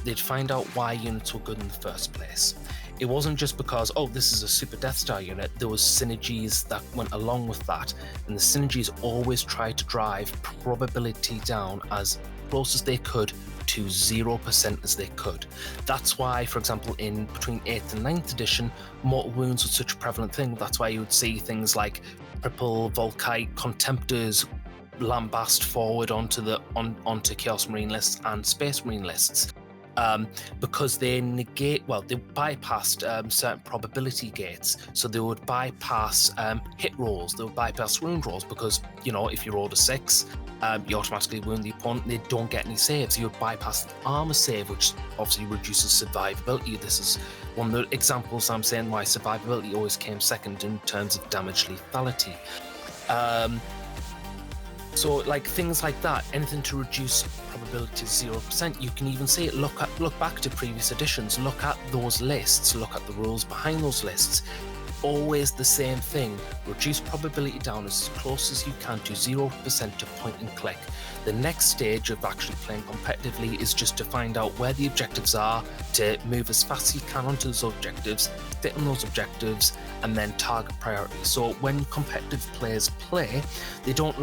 they'd find out why units were good in the first place. It wasn't just because, this is a super Death Star unit. There was synergies that went along with that. And the synergies always tried to drive probability down as close as they could to 0% as they could. That's why, for example, in between 8th and 9th edition, mortal wounds was such a prevalent thing. That's why you would see things like Cripple, Volkite, Contemptors lambast forward onto Chaos Marine lists and Space Marine lists. Because they bypassed certain probability gates. So they would bypass hit rolls, they would bypass wound rolls, because, if you rolled a 6, you automatically wound the opponent, they don't get any saves. You would bypass the armor save, which obviously reduces survivability. This is one of the examples I'm saying why survivability always came second in terms of damage lethality. So things like that, anything to reduce probability to 0%, you can even see it. Look back to previous editions, look at those lists, look at the rules behind those lists. Always the same thing. Reduce probability down as close as you can to 0% to point and click. The next stage of actually playing competitively is just to find out where the objectives are, to move as fast as you can onto those objectives, fit on those objectives, and then target priority. So when competitive players play, they don't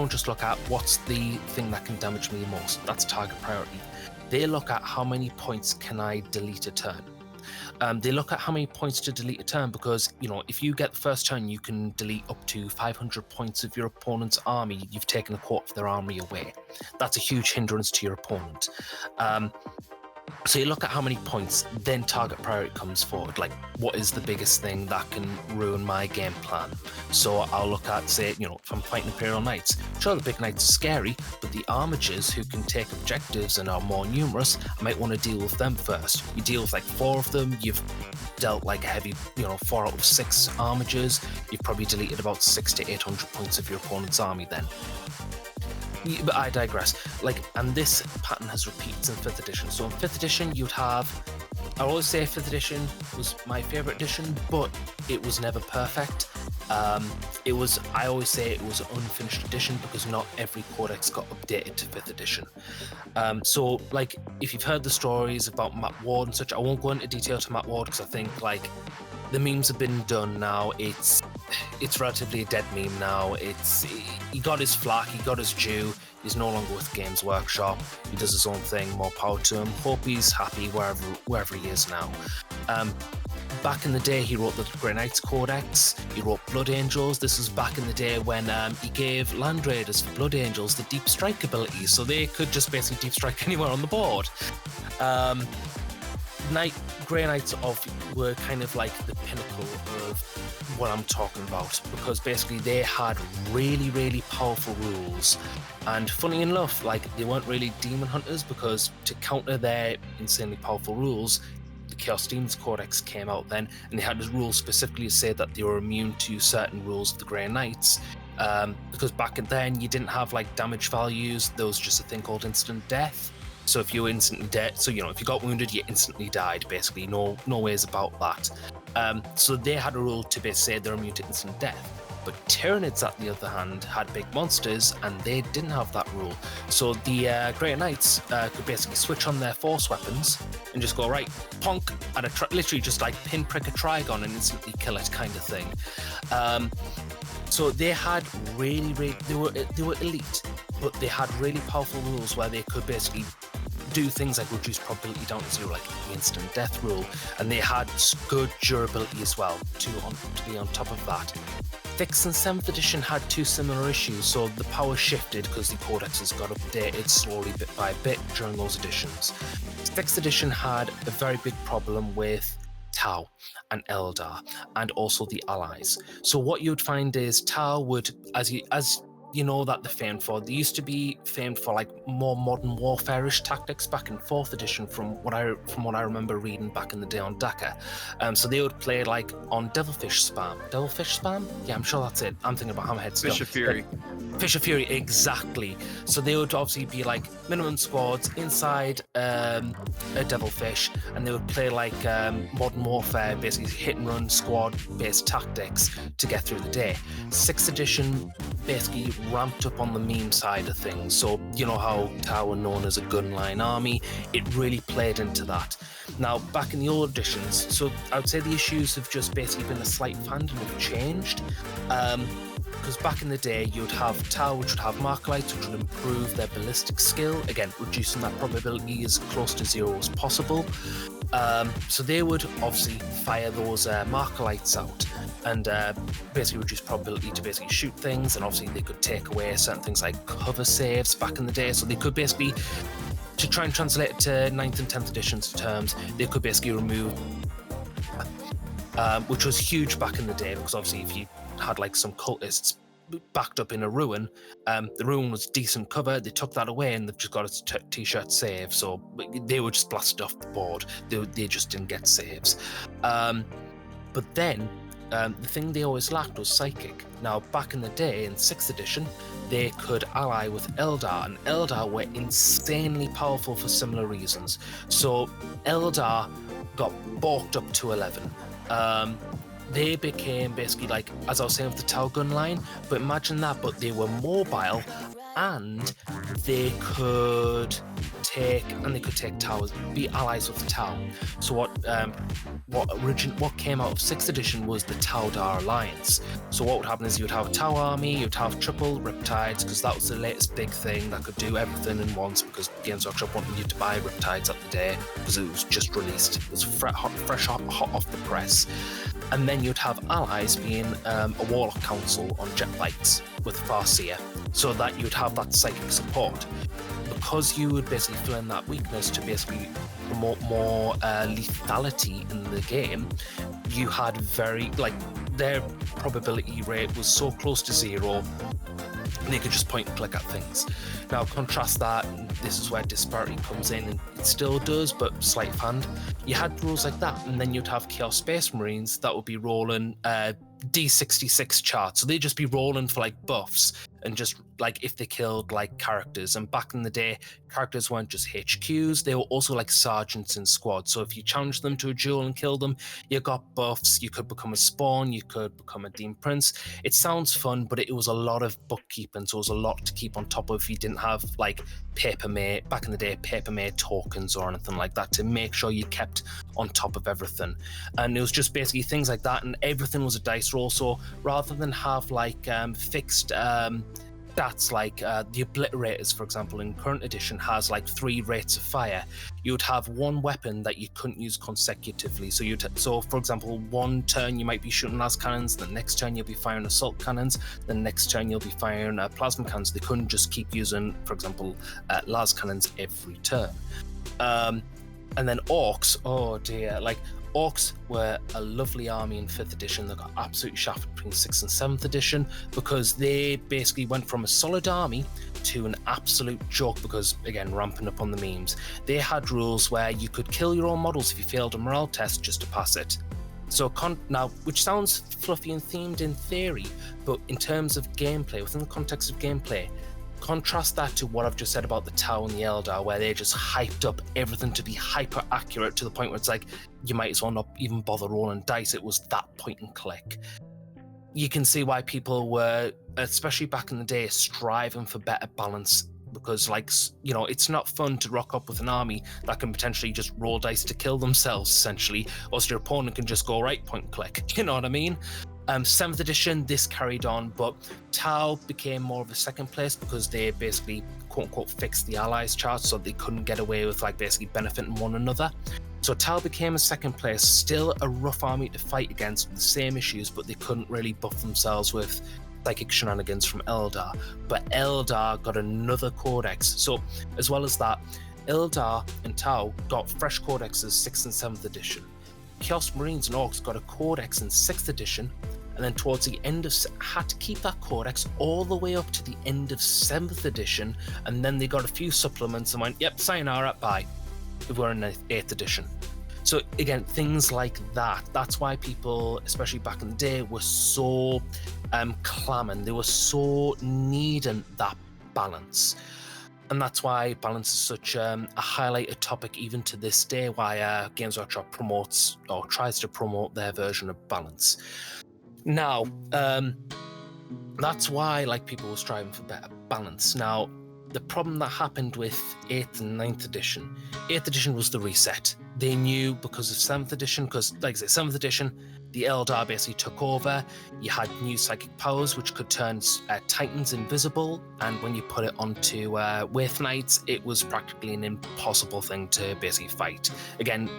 just look at what's the thing that can damage me the most. That's target priority. They look at how many points can I delete a turn. They look at how many points to delete a turn because, if you get the first turn, you can delete up to 500 points of your opponent's army. You've taken a quarter of their army away. That's a huge hindrance to your opponent. So you look at how many points, then target priority comes forward. Like, what is the biggest thing that can ruin my game plan? So I'll look at, say, if I'm fighting Imperial Knights, sure, the big knights are scary, but the armigers who can take objectives and are more numerous, I might want to deal with them first. You deal with like 4 of them, you've dealt like a heavy, 4 out of 6 armigers, you've probably deleted about 600 to 800 points of your opponent's army then. But I digress. And this pattern has repeats in 5th edition. So in 5th edition, you'd have, I always say 5th edition was my favorite edition, but it was never perfect. I always say it was an unfinished edition because not every codex got updated to 5th edition. So if you've heard the stories about Matt Ward and such, I won't go into detail to Matt Ward because I think the memes have been done now. It's relatively a dead meme now. He got his flack, he got his due. He's no longer with Games Workshop. He does his own thing. More power to him. Hope he's happy wherever he is now. Back in the day, he wrote the Grey Knights Codex. He wrote Blood Angels. This was back in the day when he gave Land Raiders for Blood Angels the deep strike ability, so they could just basically deep strike anywhere on the board. Grey Knights were kind of like the pinnacle of what I'm talking about because basically they had really, really powerful rules. And funny enough, they weren't really demon hunters because to counter their insanely powerful rules, the Chaos Demons Codex came out then, and they had a rule specifically to say that they were immune to certain rules of the Grey Knights. Because back then you didn't have damage values, there was just a thing called instant death. So if you were instantly dead, so if you got wounded, you instantly died. Basically, no ways about that. So they had a rule to basically say they're immune to instant death. But Tyranids, on the other hand, had big monsters, and they didn't have that rule. So the Grey Knights could basically switch on their force weapons and just go right, ponk, and literally just pinprick a Trigon and instantly kill it, kind of thing. So they had really, they were elite, but they had really powerful rules where they could basically do things like reduce probability down to 0, like the instant death rule, and they had good durability as well to be on top of that. 6th and 7th edition had 2 similar issues, so the power shifted because the codexes got updated slowly bit by bit during those editions. 6th edition had a very big problem with Tau and Eldar, and also the allies. So what you would find is Tau would, as you know that they're famed for. They used to be famed for more modern warfare-ish tactics back in 4th edition from what I remember reading back in the day on Dakar. So they would play on Devilfish spam. Devilfish spam? Yeah, I'm sure that's it. I'm thinking about Hammerhead stuff. Fish of Fury. Fish of Fury, exactly. So they would obviously be minimum squads inside a Devilfish, and they would play modern warfare, basically hit and run squad-based tactics to get through the day. 6th edition basically ramped up on the meme side of things. So you know how Tau were known as a gunline army, it really played into that. Now back in the old editions, so I would say the issues have just basically been a slight fandom have changed. Because back in the day you'd have Tau, which would have Marklights, which would improve their ballistic skill, again reducing that probability as close to 0 as possible. So they would obviously fire those Marklights out and basically reduce probability to basically shoot things, and obviously they could take away certain things like cover saves back in the day, so they could basically, to try and translate it to 9th and 10th editions terms, they could basically remove, which was huge back in the day, because obviously if you had some cultists backed up in a ruin, the ruin was decent cover, they took that away and they've just got a t-shirt save, so they were just blasted off the board, they just didn't get saves. But then the thing they always lacked was psychic. Now back in the day in 6th edition they could ally with Eldar, and Eldar were insanely powerful for similar reasons. So Eldar got balked up to 11. They became basically as I was saying with the Tau gun line, but imagine that, but they were mobile and they could take towers, be allies with Tau. So what came out of 6th edition was the Tau-Dar Alliance. So what would happen is you would have a Tau army, you'd have triple Riptides, because that was the latest big thing that could do everything in once, because Games Workshop wanted you to buy Riptides at the day, because it was just released. It was fresh hot off the press. And then you'd have allies being a Warlock Council on jet bikes with Farseer, so that you'd have that psychic support. Because you would basically fill in that weakness to basically promote more lethality in the game, you had their probability rate was so close to 0, they could just point and click at things. Now contrast that, and this is where disparity comes in, and it still does, but sleight of hand. You had rules like that, and then you'd have Chaos Space Marines that would be rolling D66 charts, so they'd just be rolling for buffs, and just if they killed characters. And back in the day, characters weren't just HQs, they were also sergeants in squads. So if you challenged them to a duel and killed them, you got buffs. You could become a spawn, you could become a Dean Prince. It sounds fun, but it was a lot of bookkeeping, so it was a lot to keep on top of if you didn't have paper-made, back in the day, paper-made tokens or anything like that, to make sure you kept on top of everything. And it was just basically things like that, and everything was a dice roll. So rather than have fixed stats the Obliterators, for example, in current edition has 3 rates of fire, you would have one weapon that you couldn't use consecutively. So for example, one turn you might be shooting las cannons, the next turn you'll be firing assault cannons, the next turn you'll be firing plasma cannons. They couldn't just keep using, for example, las cannons every turn. And then orcs, oh dear, Orcs were a lovely army in 5th edition that got absolutely shafted between 6th and 7th edition, because they basically went from a solid army to an absolute joke, because, again, ramping up on the memes. They had rules where you could kill your own models if you failed a morale test just to pass it. So now, which sounds fluffy and themed in theory, but in terms of gameplay, within the context of gameplay, contrast that to what I've just said about the Tau and the Eldar, where they just hyped up everything to be hyper accurate to the point where it's you might as well not even bother rolling dice. It was that point and click. You can see why people were, especially back in the day, striving for better balance, because it's not fun to rock up with an army that can potentially just roll dice to kill themselves, essentially, or so your opponent can just go right point and click. You know what I mean? 7th edition, this carried on, but Tau became more of a second place because they basically, quote-unquote, fixed the allies chart, so they couldn't get away with, basically benefiting one another. So Tau became a second place, still a rough army to fight against with the same issues, but they couldn't really buff themselves with psychic shenanigans from Eldar. But Eldar got another codex. So, as well as that, Eldar and Tau got fresh codexes 6th and 7th edition. Chaos Marines and Orcs got a codex in 6th edition, and then towards the end had to keep that codex all the way up to the end of 7th edition, and then they got a few supplements and went, yep, sayonara, bye. We're in 8th edition. So again, things like that. That's why people, especially back in the day, were so clamming. They were so needing that balance. And that's why balance is such a highlighted topic even to this day, why Games Workshop promotes or tries to promote their version of balance. Now, that's why people were striving for better balance. Now, the problem that happened with 8th and 9th edition, 8th edition was the reset. They knew because of 7th edition, because, 7th edition, the Eldar basically took over. You had new psychic powers, which could turn Titans invisible, and when you put it onto Waith Knights, it was practically an impossible thing to basically fight. Again,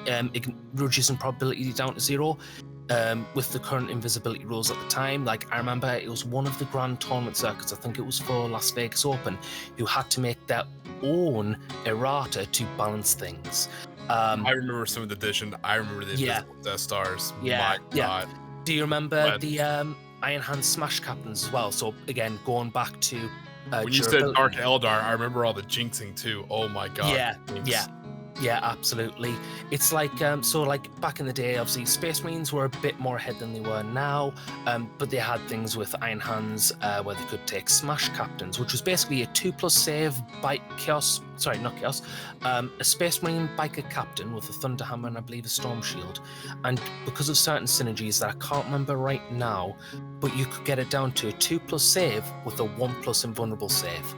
reducing probability down to 0. With the current invisibility rules at the time, I remember it was one of the grand tournament circuits, I think it was for Las Vegas Open, who had to make their own errata to balance things. I remember some of the edition. I remember the invisible Death Stars. Yeah, My God. Do you remember the Iron Hand Smash Captains as well? So again, going back to when you said Dark Eldar, I remember all the jinxing too. Oh my God. Yeah, absolutely. It's back in the day, obviously Space Marines were a bit more ahead than they were now, but they had things with Iron Hands where they could take Smash Captains, which was basically a 2+ save by a Space Marine biker captain with a Thunder Hammer and I believe a Storm Shield. And because of certain synergies that I can't remember right now, but you could get it down to a 2+ save with a 1+ invulnerable save.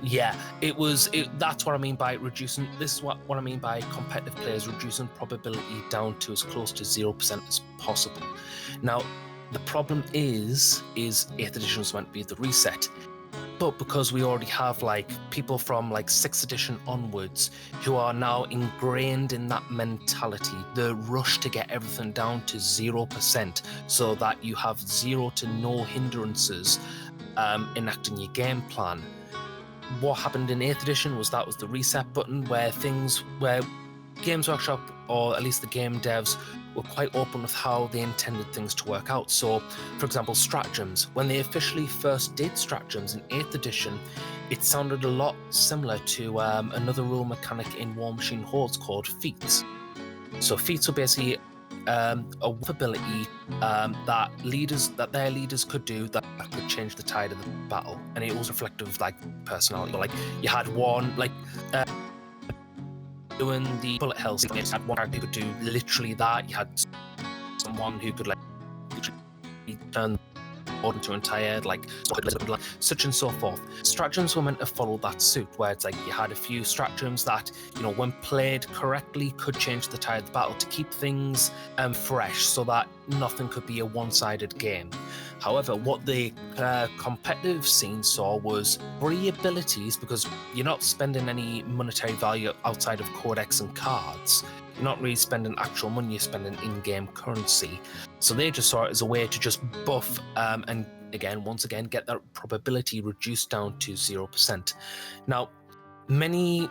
Yeah, it was. That's what I mean by reducing. This is what I mean by competitive players reducing probability down to as close to 0% as possible. Now, the problem is 8th edition was meant to be the reset, but because we already have like people from like 6th edition onwards who are now ingrained in that mentality, the rush to get everything down to 0%, so that you have 0 to no hindrances enacting your game plan. What happened in 8th edition was that was the reset button where Games Workshop, or at least the game devs, were quite open with how they intended things to work out. So, for example, stratagems. When they officially first did stratagems in 8th edition, it sounded a lot similar to another rule mechanic in War Machine Hordes called feats. So feats were basically a ability that their leaders could do that could change the tide of the battle, and it was reflective of like personality. Like you had one doing the bullet hell sequence, you had one character who could do literally that. You had someone who could like turn into entire like such and so forth. Stratagems were meant to follow that suit, where it's like you had a few stratagems that, you know, when played correctly could change the tide of the battle to keep things fresh, so that nothing could be a one-sided game. However, what the competitive scene saw was free abilities, because you're not spending any monetary value outside of codex and cards. You're not really spending actual money, you're spending in-game currency. So they just saw it as a way to just buff and once again, get that probability reduced down to 0%. Now, a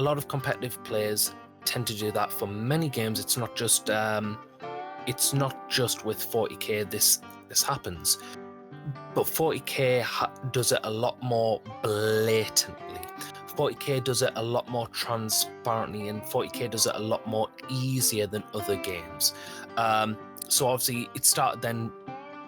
lot of competitive players tend to do that for many games. It's not just with 40k this happens, but 40k does it a lot more blatantly. 40k does it a lot more transparently, and 40k does it a lot more easier than other games. So obviously it started then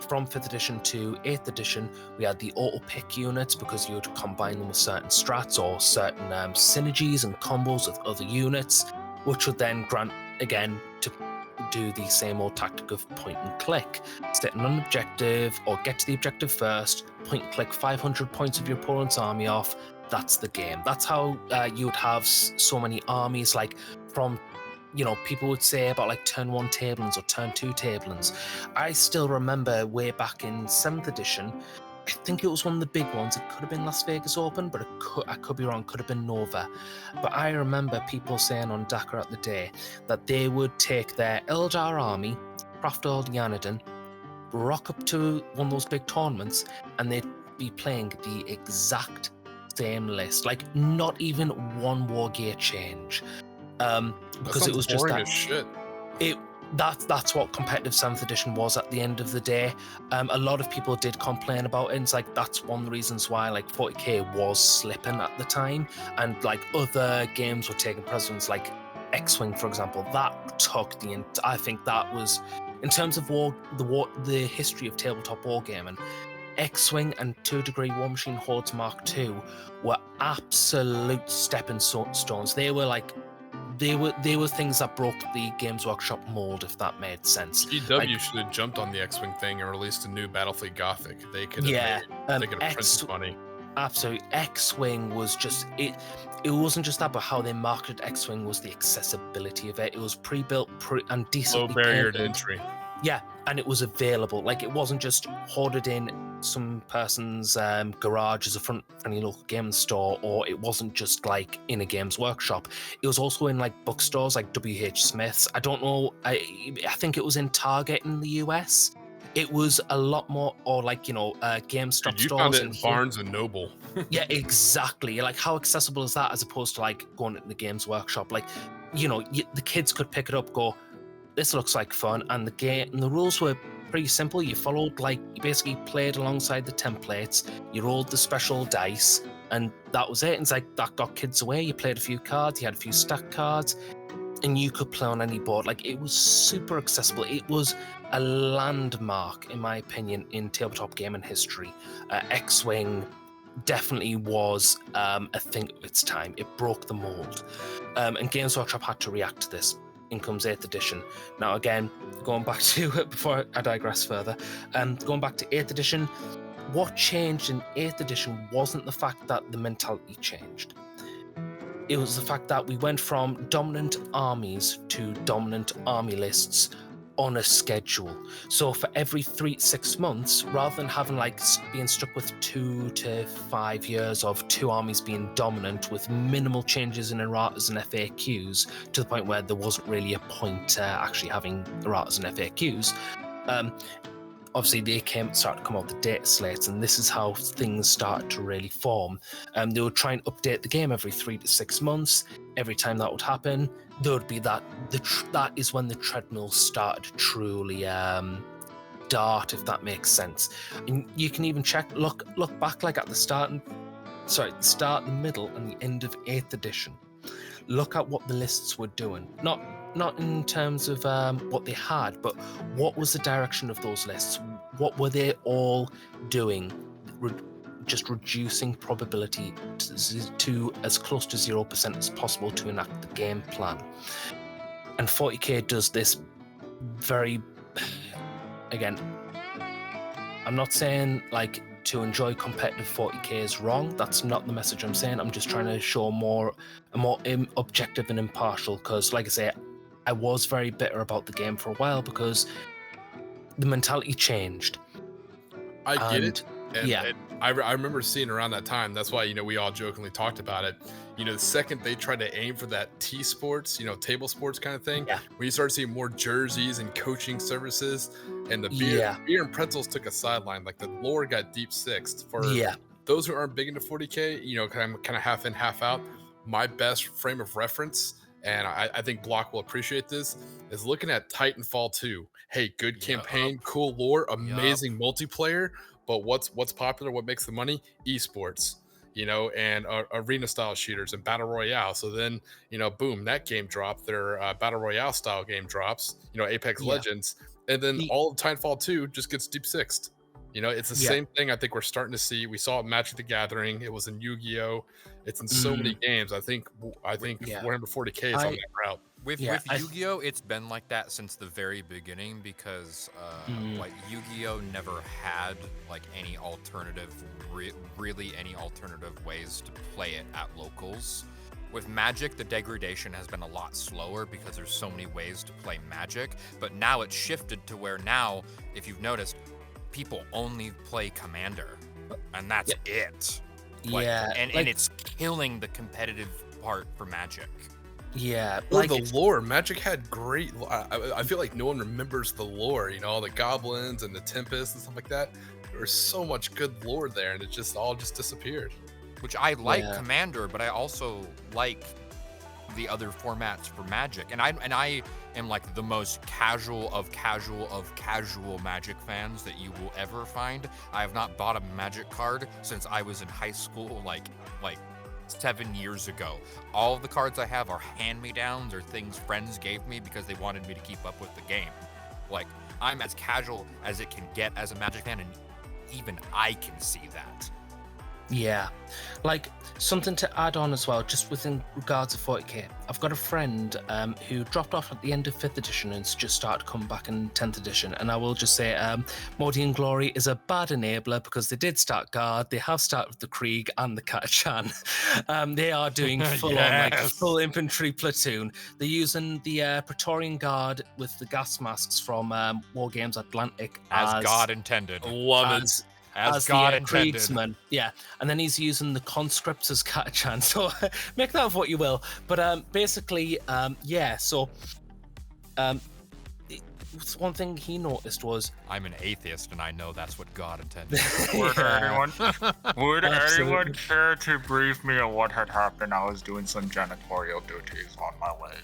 from 5th edition to 8th edition. We had the auto pick units, because you would combine them with certain strats or certain synergies and combos with other units, which would then grant again to do the same old tactic of point and click, set an objective or get to the objective first, point and click 500 points of your opponent's army off. That's the game. That's how you would have so many armies, like from, you know, people would say about like turn 1 tablings or turn 2 tablings. I still remember way back in 7th edition, I think it was one of the big ones. It could have been Las Vegas Open, but I could be wrong. Could have been Nova. But I remember people saying on Dakar at the day that they would take their Eldar army, craft Old Yanadin, rock up to one of those big tournaments, and they'd be playing the exact same list. Like not even one war gear change. Because it was just that shit. That's what competitive 7th edition was at the end of the day. A lot of people did complain about it, and it's like that's one of the reasons why like 40k was slipping at the time, and like other games were taking precedence, like X-Wing, for example. That took I think that was, in terms of the history of tabletop wargaming, X-Wing and to a degree War Machine Hordes Mark II were absolute stepping stones. They were things that broke the Games Workshop mold, if that made sense. GW should have jumped on the X-Wing thing and released a new Battlefleet Gothic. They could have printed money. Absolutely. X-Wing was just it wasn't just that, but how they marketed X-Wing was the accessibility of it. It was pre-built and decently low barrier painted. to entry. Yeah, and it was available. Like it wasn't just hoarded in some person's garage as a front any local gaming store, or it wasn't just like in a Games Workshop. It was also in like bookstores like WH Smith's. I don't know. I think it was in Target in the US. It was a lot more, or like, you know, GameStop you stores. Found it in Barnes and Noble. Yeah, exactly. Like how accessible is that, as opposed to like going into the Games Workshop? Like, you know, the kids could pick it up, go, this looks like fun, and the rules were pretty simple. You basically played alongside the templates, you rolled the special dice, and that was it. And it's like that got kids away. You played a few cards, you had a few stack cards, and you could play on any board. Like it was super accessible. It was a landmark, in my opinion, in tabletop gaming history. X-Wing definitely was a thing of its time. It broke the mold, and Games Workshop had to react to this. In comes 8th edition. Now again, going back to it before I digress further, going back to 8th edition, what changed in 8th edition wasn't the fact that the mentality changed. It was the fact that we went from dominant armies to dominant army lists on a schedule. So for every 3 to 6 months, rather than having like being stuck with 2 to 5 years of 2 armies being dominant with minimal changes in erratas and FAQs, to the point where there wasn't really a point actually having erratas and FAQs, obviously they started to come out the data slates, and this is how things started to really form. They would try and update the game every 3 to 6 months. Every time that would happen, there would be that is when the treadmill started to truly dart, if that makes sense. And you can even look back like at the start, the middle, and the end of 8th edition. Look at what the lists were doing. Not in terms of what they had, but what was the direction of those lists? What were they all doing? Just reducing probability to as close to 0% as possible to enact the game plan. And 40k does this very... Again, I'm not saying like to enjoy competitive 40k is wrong. That's not the message I'm saying. I'm just trying to show a more objective and impartial, because like I say, I was very bitter about the game for a while because the mentality changed. I get it. And, yeah. And I remember seeing around that time, that's why, we all jokingly talked about it. The second they tried to aim for that T-sports, table sports kind of thing, when you start seeing more jerseys and coaching services, and the beer and Pretzles took a sideline, like the lore got deep sixth. For those who aren't big into 40k, kind of half in, half out, my best frame of reference, and I think Block will appreciate this, is looking at Titanfall 2. Hey, good campaign, cool lore, amazing multiplayer, but what's popular, what makes the money? Esports, and arena style shooters and battle royale. So then, boom, that game dropped. Their battle royale style game drops, Apex Legends, and then all of Titanfall 2 just gets deep sixth. It's the same thing I think we're starting to see. We saw it Magic the Gathering. It was in Yu-Gi-Oh! It's in so many games. I think Warhammer 40k is on that route. With Yu-Gi-Oh! It's been like that since the very beginning, because like Yu-Gi-Oh! Never had like any alternative, really any alternative ways to play it at locals. With Magic, the degradation has been a lot slower because there's so many ways to play Magic, but now it's shifted to where now, if you've noticed, people only play Commander, and that's it. And it's killing the competitive part for Magic. Or the lore. Magic had great. I feel like no one remembers the lore. All the goblins and the Tempest and stuff like that. There was so much good lore there, and it just all disappeared. Which I like Commander, but I also like the other formats for Magic, and I am like the most casual of casual Magic fans that you will ever find. I have not bought a Magic card since I was in high school, like 7 years ago. All of the cards I have are hand-me-downs or things friends gave me because they wanted me to keep up with the game. Like, I'm as casual as it can get as a Magic fan, and even I can see that. Like something to add on as well, just within regards to 40k. I've got a friend who dropped off at the end of 5th edition and just started to come back in 10th edition. And I will just say, Morty and Glory is a bad enabler because they did start Guard, they have started with the Krieg and the Katachan. They are doing full infantry platoon. They're using the Praetorian Guard with the gas masks from War Games Atlantic as God intended. Love it. As God intended. Kriegsman. And then he's using the conscripts as Katachan. So make that of what you will. But basically, so one thing he noticed was, I'm an atheist, and I know that's what God intended. Would anyone care to brief me on what had happened? I was doing some janitorial duties on my way.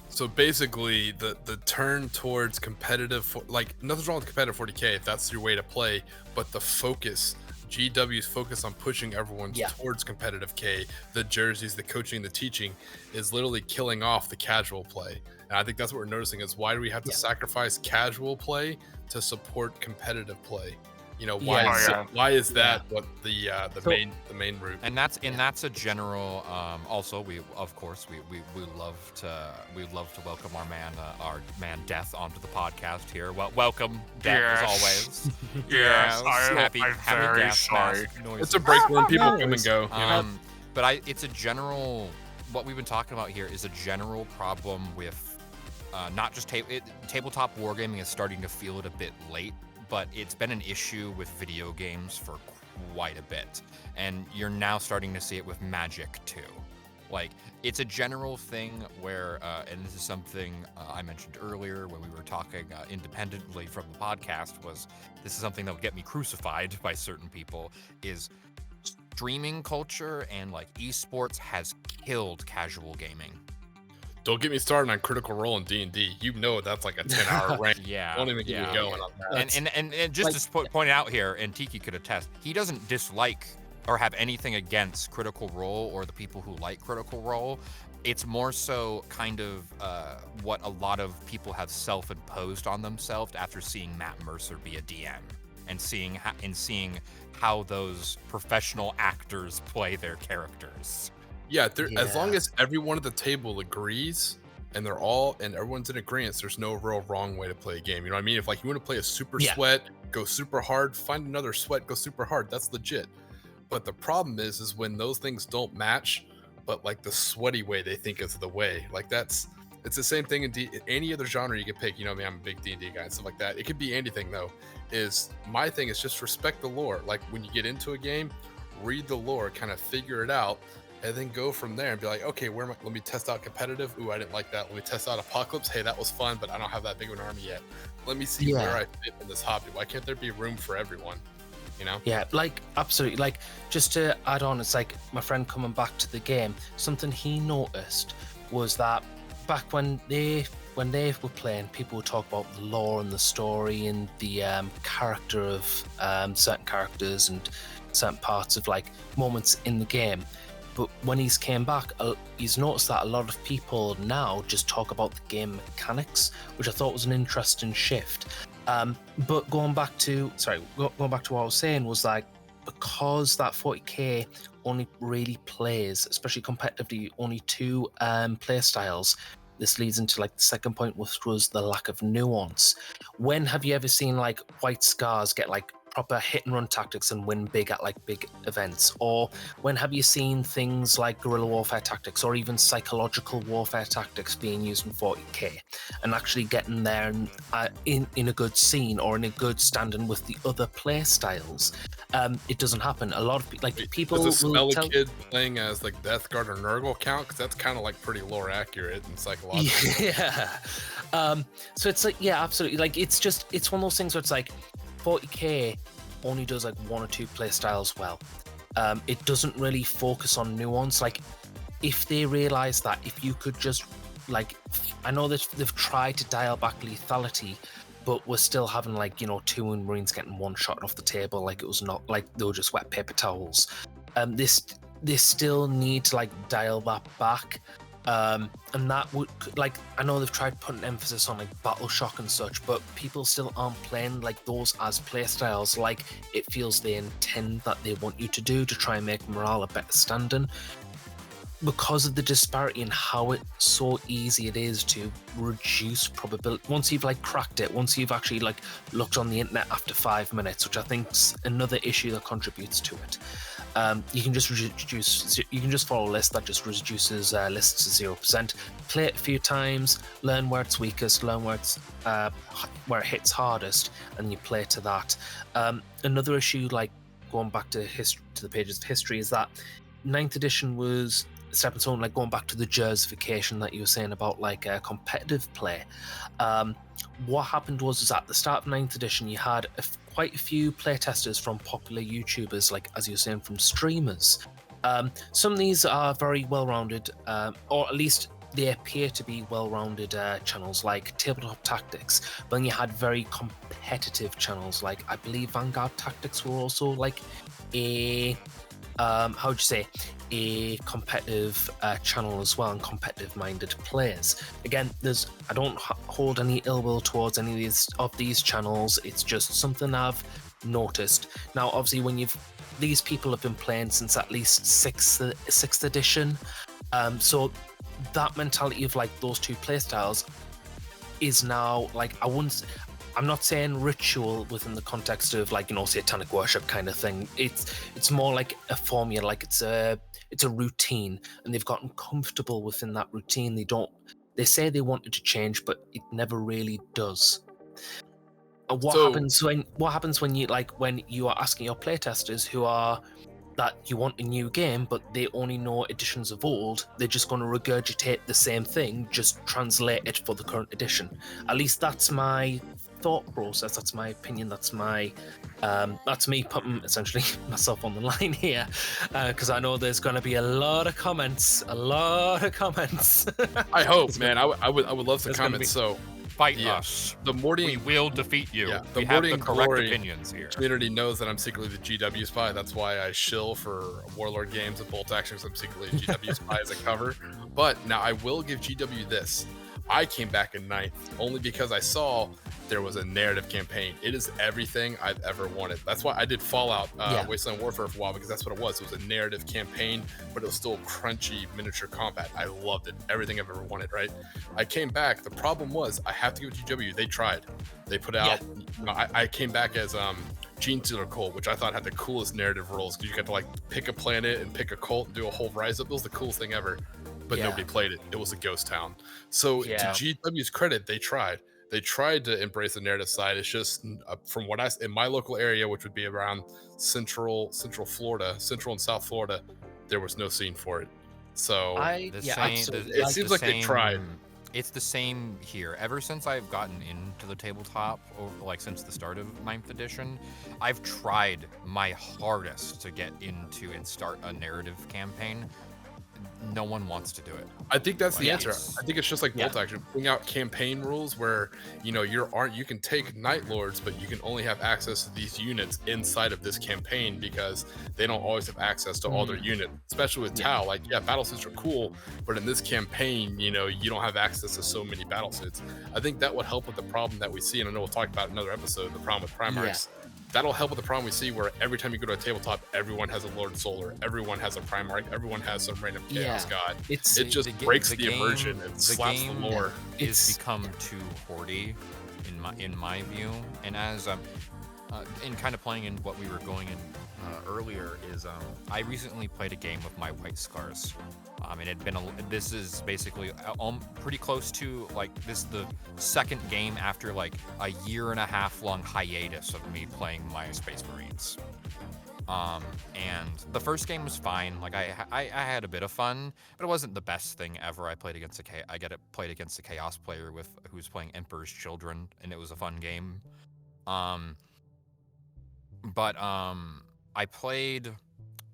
So basically, the turn towards competitive, like nothing's wrong with competitive 40k if that's your way to play, but the focus, GW's focus on pushing everyone towards competitive K, the jerseys, the coaching, the teaching, is literally killing off the casual play. And I think that's what we're noticing is, why do we have to sacrifice casual play to support competitive play? You know, why is that what the main route? And that's a general. Also, we love to welcome our man Death onto the podcast here. Well, welcome Death as always. Yes, happy very gas sorry. mask noises. It's a break room. People come and go. You know? But it's a general. What we've been talking about here is a general problem with not just tabletop wargaming is starting to feel it a bit late. But it's been an issue with video games for quite a bit. And you're now starting to see it with Magic, too. Like, it's a general thing where, and this is something I mentioned earlier when we were talking independently from the podcast, this is something that would get me crucified by certain people, is streaming culture and, like, esports has killed casual gaming. Don't get me started on Critical Role and D&D. You know that's like a 10-hour rank. Don't even get me going on that. And just to point out here, and Tiki could attest, he doesn't dislike or have anything against Critical Role or the people who like Critical Role. It's more so kind of what a lot of people have self-imposed on themselves after seeing Matt Mercer be a DM and seeing how those professional actors play their characters. Yeah, as long as everyone at the table agrees and everyone's in agreement, there's no real wrong way to play a game. You know what I mean? If like you want to play a super sweat, go super hard, find another sweat, go super hard. That's legit. But the problem is when those things don't match, but like the sweaty way they think is the way. Like it's the same thing in any other genre you can pick. You know, I mean, I'm a big D&D guy and stuff like that. It could be anything though. My thing is just respect the lore. Like when you get into a game, read the lore, kind of figure it out. And then go from there and be like, okay, let me test out competitive. Ooh, I didn't like that. Let me test out Apocalypse. Hey, that was fun, but I don't have that big of an army yet. Let me see where I fit in this hobby. Why can't there be room for everyone? You know? Yeah, like absolutely. Like just to add on, it's like my friend coming back to the game. Something he noticed was that back when they were playing, people would talk about the lore and the story and the character of certain characters and certain parts of like moments in the game. But when he's came back, he's noticed that a lot of people now just talk about the game mechanics, which I thought was an interesting shift. But going back to what I was saying was like, because that 40k only really plays, especially competitively, only 2 play styles. This leads into like the second point, which was the lack of nuance. When have you ever seen like White Scars get like proper hit and run tactics and win big at like big events? Or when have you seen things like guerrilla warfare tactics or even psychological warfare tactics being used in 40k and actually getting there and in a good scene or in a good standing with the other play styles? It doesn't happen. A lot of people does a will smelly kid playing as like Death Guard or Nurgle count? Because that's kind of like pretty lore accurate and psychological. Yeah. So it's like, yeah, absolutely. Like it's one of those things where it's like 40k only does like 1 or 2 play styles well. It doesn't really focus on nuance. Like if they realize that if you could just like, I know that they've tried to dial back lethality, but we're still having like, 2 Marines getting one shot off the table. Like it was not like they were just wet paper towels. They still need to like dial that back. And that would, like, I know they've tried putting emphasis on like battle shock and such, but people still aren't playing like those as playstyles like it feels they intend that they want you to do to try and make morale a better standing, because of the disparity in how it's so easy it is to reduce probability. Once you've like cracked it, once you've actually like looked on the internet after 5 minutes, which I think's another issue that contributes to it. You can just follow a list that just reduces lists to 0%. Play it a few times, learn where it's weakest, learn where it hits hardest, and you play to that. Another issue, like going back to the pages of history, is that 9th edition was a stepping stone, like going back to the jersification that you were saying about like competitive play. What happened was at the start of 9th edition, you had quite a few playtesters from popular YouTubers, like as you were saying, from streamers. Some of these are very well-rounded, or at least they appear to be well-rounded channels, like Tabletop Tactics. But then you had very competitive channels, like I believe Vanguard Tactics were also like a a competitive channel as well, and competitive minded players. Again, I don't hold any ill will towards any of these channels. It's just something I've noticed. Now, obviously, these people have been playing since at least sixth edition, so that mentality of like those two playstyles is now like, I'm not saying ritual within the context of like, satanic worship kind of thing. It's more like a formula, like it's a routine, and they've gotten comfortable within that routine. They say they want it to change, but it never really does. What happens when you are asking your playtesters that you want a new game, but they only know editions of old? They're just going to regurgitate the same thing, just translate it for the current edition. At least that's my thought process. That's my opinion. That's me putting essentially myself on the line here, because I know there's going to be a lot of comments. I hope, man. I would love some comments. So fight us. The Morty, we will defeat you. Yeah, we have the correct opinions here. Community knows that I'm secretly the GW spy. That's why I shill for Warlord games and Bolt Action, because I'm secretly a GW spy as a cover. But now I will give GW this. I came back in 9th only because I saw there was a narrative campaign. It is everything I've ever wanted. That's why I did Fallout Wasteland Warfare for a while, because that's what it was. It was a narrative campaign, but it was still crunchy miniature combat. I loved it. Everything I've ever wanted, right? I came back. The problem was I have to give it to GW. They tried. They put out, I came back as Gene Stealer Cult, which I thought had the coolest narrative roles, because you got to like pick a planet and pick a cult and do a whole rise up. It was the coolest thing ever. But nobody played it. It was a ghost town. So to GW's credit, they tried. They tried to embrace the narrative side. It's just from what in my local area, which would be around central Florida, central and South Florida, there was no scene for it. So it seems like they tried. It's the same here. Ever since I've gotten into the tabletop, or like since the start of 9th edition, I've tried my hardest to get into and start a narrative campaign. No one wants to do it. I think that's the answer. I think it's just like Bolt Action, putting out campaign rules where you can take Night Lords, but you can only have access to these units inside of this campaign, because they don't always have access to all their units. Especially with Tau, like battle suits are cool, but in this campaign, you don't have access to so many battle suits. I think that would help with the problem that we see, and I know we'll talk about in another episode, the problem with Primarchs. That'll help with the problem we see where every time you go to a tabletop, everyone has a Lord Solar, everyone has a Primarch, everyone has some random Chaos God. It just breaks the immersion and slaps the lore. It's become too hoardy, in my view. And as in kind of playing in what we were going in earlier is I recently played a game with my White Scars. It had been this is basically pretty close to this is the second game after like a 1.5 year long hiatus of me playing my Space Marines. And the first game was fine. Like I had a bit of fun, but it wasn't the best thing ever. I played against played against a Chaos player who was playing Emperor's Children, and it was a fun game. But I played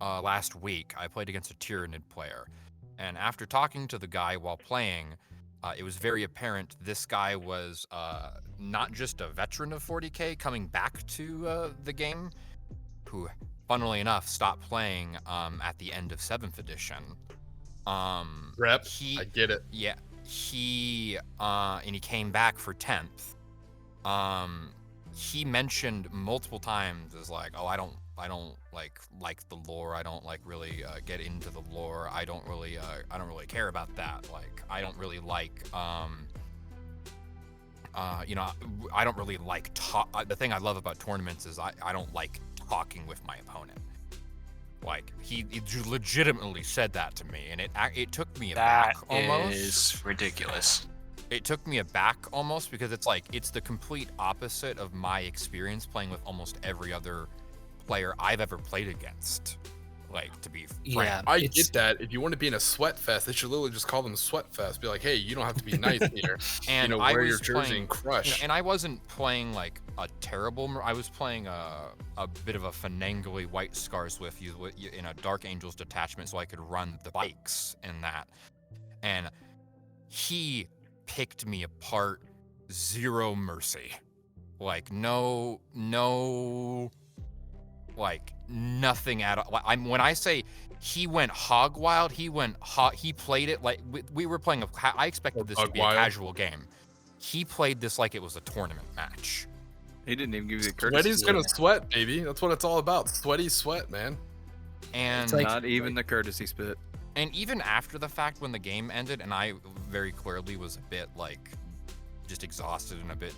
last week. I played against a Tyranid player, and after talking to the guy while playing, it was very apparent this guy was not just a veteran of 40K coming back to the game, who, funnily enough, stopped playing at the end of 7th edition. Rep, I get it. Yeah, and he came back for 10th. He mentioned multiple times as like, oh, I don't like the lore. I don't really get into the lore. I don't really care about that. Like, I don't really like I don't really like the thing I love about tournaments is I don't like talking with my opponent. Like, he legitimately said that to me, and it took me aback almost. That is ridiculous. It took me aback almost, because it's the complete opposite of my experience playing with almost every other player I've ever played against. Like, to be frank. Yeah, I get that. If you want to be in a sweat fest, they should literally just call them sweat fest. Be like, hey, you don't have to be nice here. And wear your jersey and crush. And I wasn't playing like a terrible. I was playing a bit of a finangly White Scars with you in a Dark Angels detachment, so I could run the bikes and that. And he picked me apart, zero mercy. Like no, like nothing at all. When I say he went hog wild, he played it like we were playing I expected this to be a casual game. He played this like it was a tournament match. He didn't even give you the courtesy. Sweaty's gonna sweat, baby. That's what it's all about. Sweaty sweat, man. And like- Not even the courtesy spit. And even after the fact, when the game ended, and I very clearly was a bit like just exhausted and a bit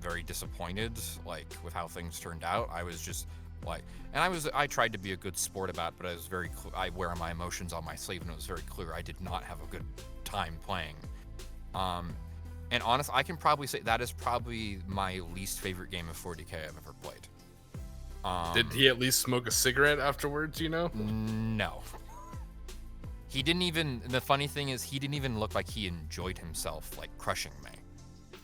very disappointed, like with how things turned out. I was just like, and I tried to be a good sport about it, but I was very I wear my emotions on my sleeve, and it was very clear I did not have a good time playing. And honestly, I can probably say that is probably my least favorite game of 40K I've ever played. Did he at least smoke a cigarette afterwards, you know? No. He didn't even, the funny thing is, he didn't even look like he enjoyed himself, like, crushing me.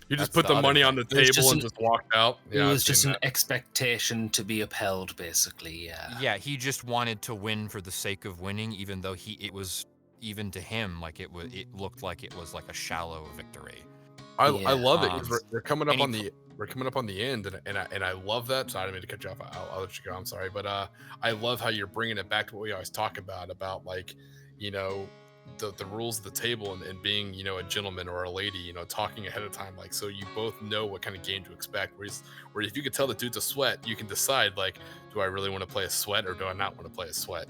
You just That's put the money on the It was table just and just walked out. It Yeah, was I've just seen an that. expectation to be upheld, basically. Yeah. Yeah, he just wanted to win for the sake of winning, even though it was, even to him, like, it looked like it was like a shallow victory. I Yeah. love it. 'Cause we're coming up and on the end, and I love that. Sorry, I didn't mean to cut you off. I'll let you go. I'm sorry, but I love how you're bringing it back to what we always talk about like, you know, the rules of the table and being, you know, a gentleman or a lady, you know, talking ahead of time, like, so you both know what kind of game to expect. Where if you could tell the dude's a sweat, you can decide, like, do I really want to play a sweat or do I not want to play a sweat?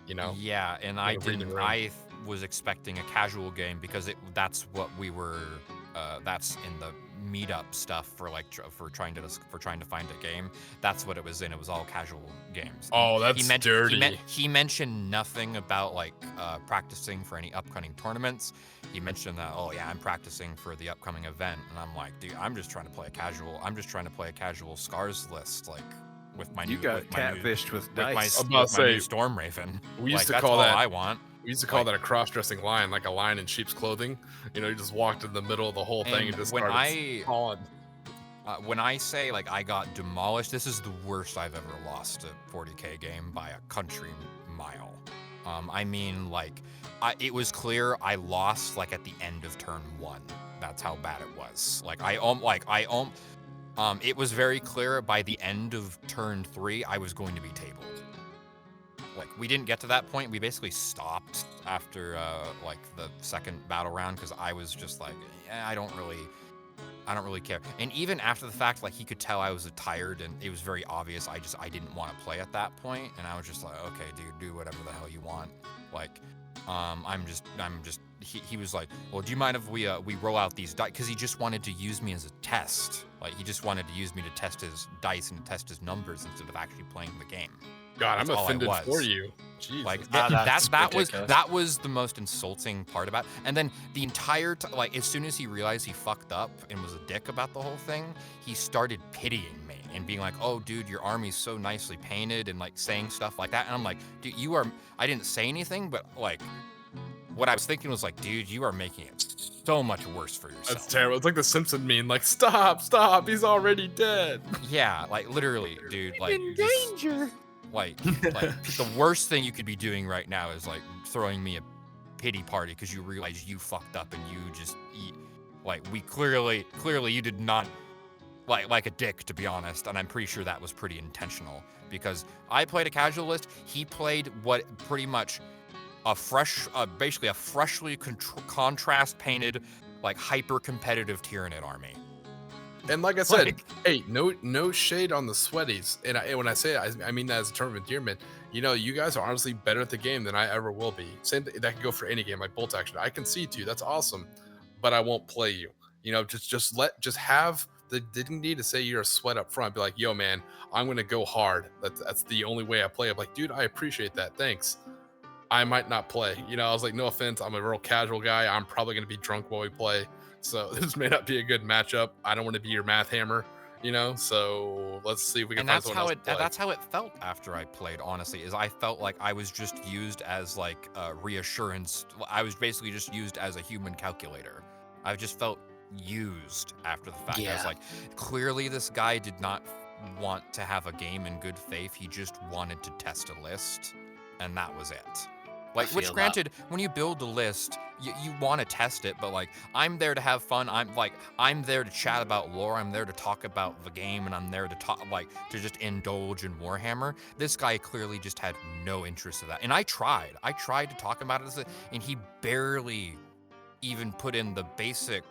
You know? Yeah, and I didn't. I was expecting a casual game because that's what we were. That's in the meetup stuff for trying to find a game. That's what it was in. It was all casual games. Oh, that's dirty. He mentioned nothing about like practicing for any upcoming tournaments. He mentioned that, oh yeah, I'm practicing for the upcoming event, and I'm like, dude, I'm just trying to play a casual scars list, like with my You got catfished with dice. with my new Storm Raven. We used to that's call all that. I want. We used to call that a cross-dressing lion, like a lion in sheep's clothing. You know, you just walked in the middle of the whole thing and just started calling. When I say like I got demolished, this is the worst I've ever lost a 40K game by a country mile. I mean, like, it was clear I lost like at the end of turn 1. That's how bad it was. It was very clear by the end of turn 3 I was going to be tabled. Like, we didn't get to that point. We basically stopped after like the second battle round because I was just like, I don't really care. And even after the fact, like, he could tell I was tired and it was very obvious I didn't want to play at that point. And I was just like, okay, dude, do whatever the hell you want. Like, he was like, well, do you mind if we roll out these dice? Because he just wanted to use me as a test. Like, he just wanted to use me to test his dice and to test his numbers instead of actually playing the game. God, That's I'm all offended I was. for you. Jesus. Like That's that was the most insulting part about it. And then the entire like, as soon as he realized he fucked up and was a dick about the whole thing, he started pitying me and being like, "Oh, dude, your army's so nicely painted," and like saying stuff like that. And I'm like, "Dude, I didn't say anything, but like, what I was thinking was like, dude, you are making it so much worse for yourself." That's terrible. It's like the Simpson meme, like, stop, he's already dead. Yeah, like literally, dude, like in danger. Like the worst thing you could be doing right now is like throwing me a pity party because you realize you fucked up and you just like, we clearly you did not like a dick, to be honest, and I'm pretty sure that was pretty intentional because I played a casual list. He played what pretty much basically a freshly contrast painted, like, hyper competitive Tyranid army. And like I said, hey, no shade on the sweaties. And when I say it, I mean that as a term of endearment. You know, you guys are honestly better at the game than I ever will be. Same that can go for any game, like bolt action. I concede to you, that's awesome, but I won't play you. You know, just have the dignity to say you're a sweat up front. Be like, yo, man, I'm gonna go hard. That's the only way I play. I'm like, dude, I appreciate that. Thanks. I might not play. You know, I was like, no offense, I'm a real casual guy. I'm probably gonna be drunk while we play. So this may not be a good matchup. I don't want to be your math hammer, you know. So let's see if we can find someone else to play. That's how it felt after I played. Honestly, is I felt like I was just used as like reassurance. I was basically just used as a human calculator. I just felt used after the fact. I was like, clearly this guy did not want to have a game in good faith. He just wanted to test a list, and that was it. Like, which granted, when you build a list, you want to test it, but like, I'm there to have fun. I'm there to chat about lore. I'm there to talk about the game, and I'm there to to just indulge in Warhammer. This guy clearly just had no interest in that. And I tried to talk about it, and he barely even put in the basic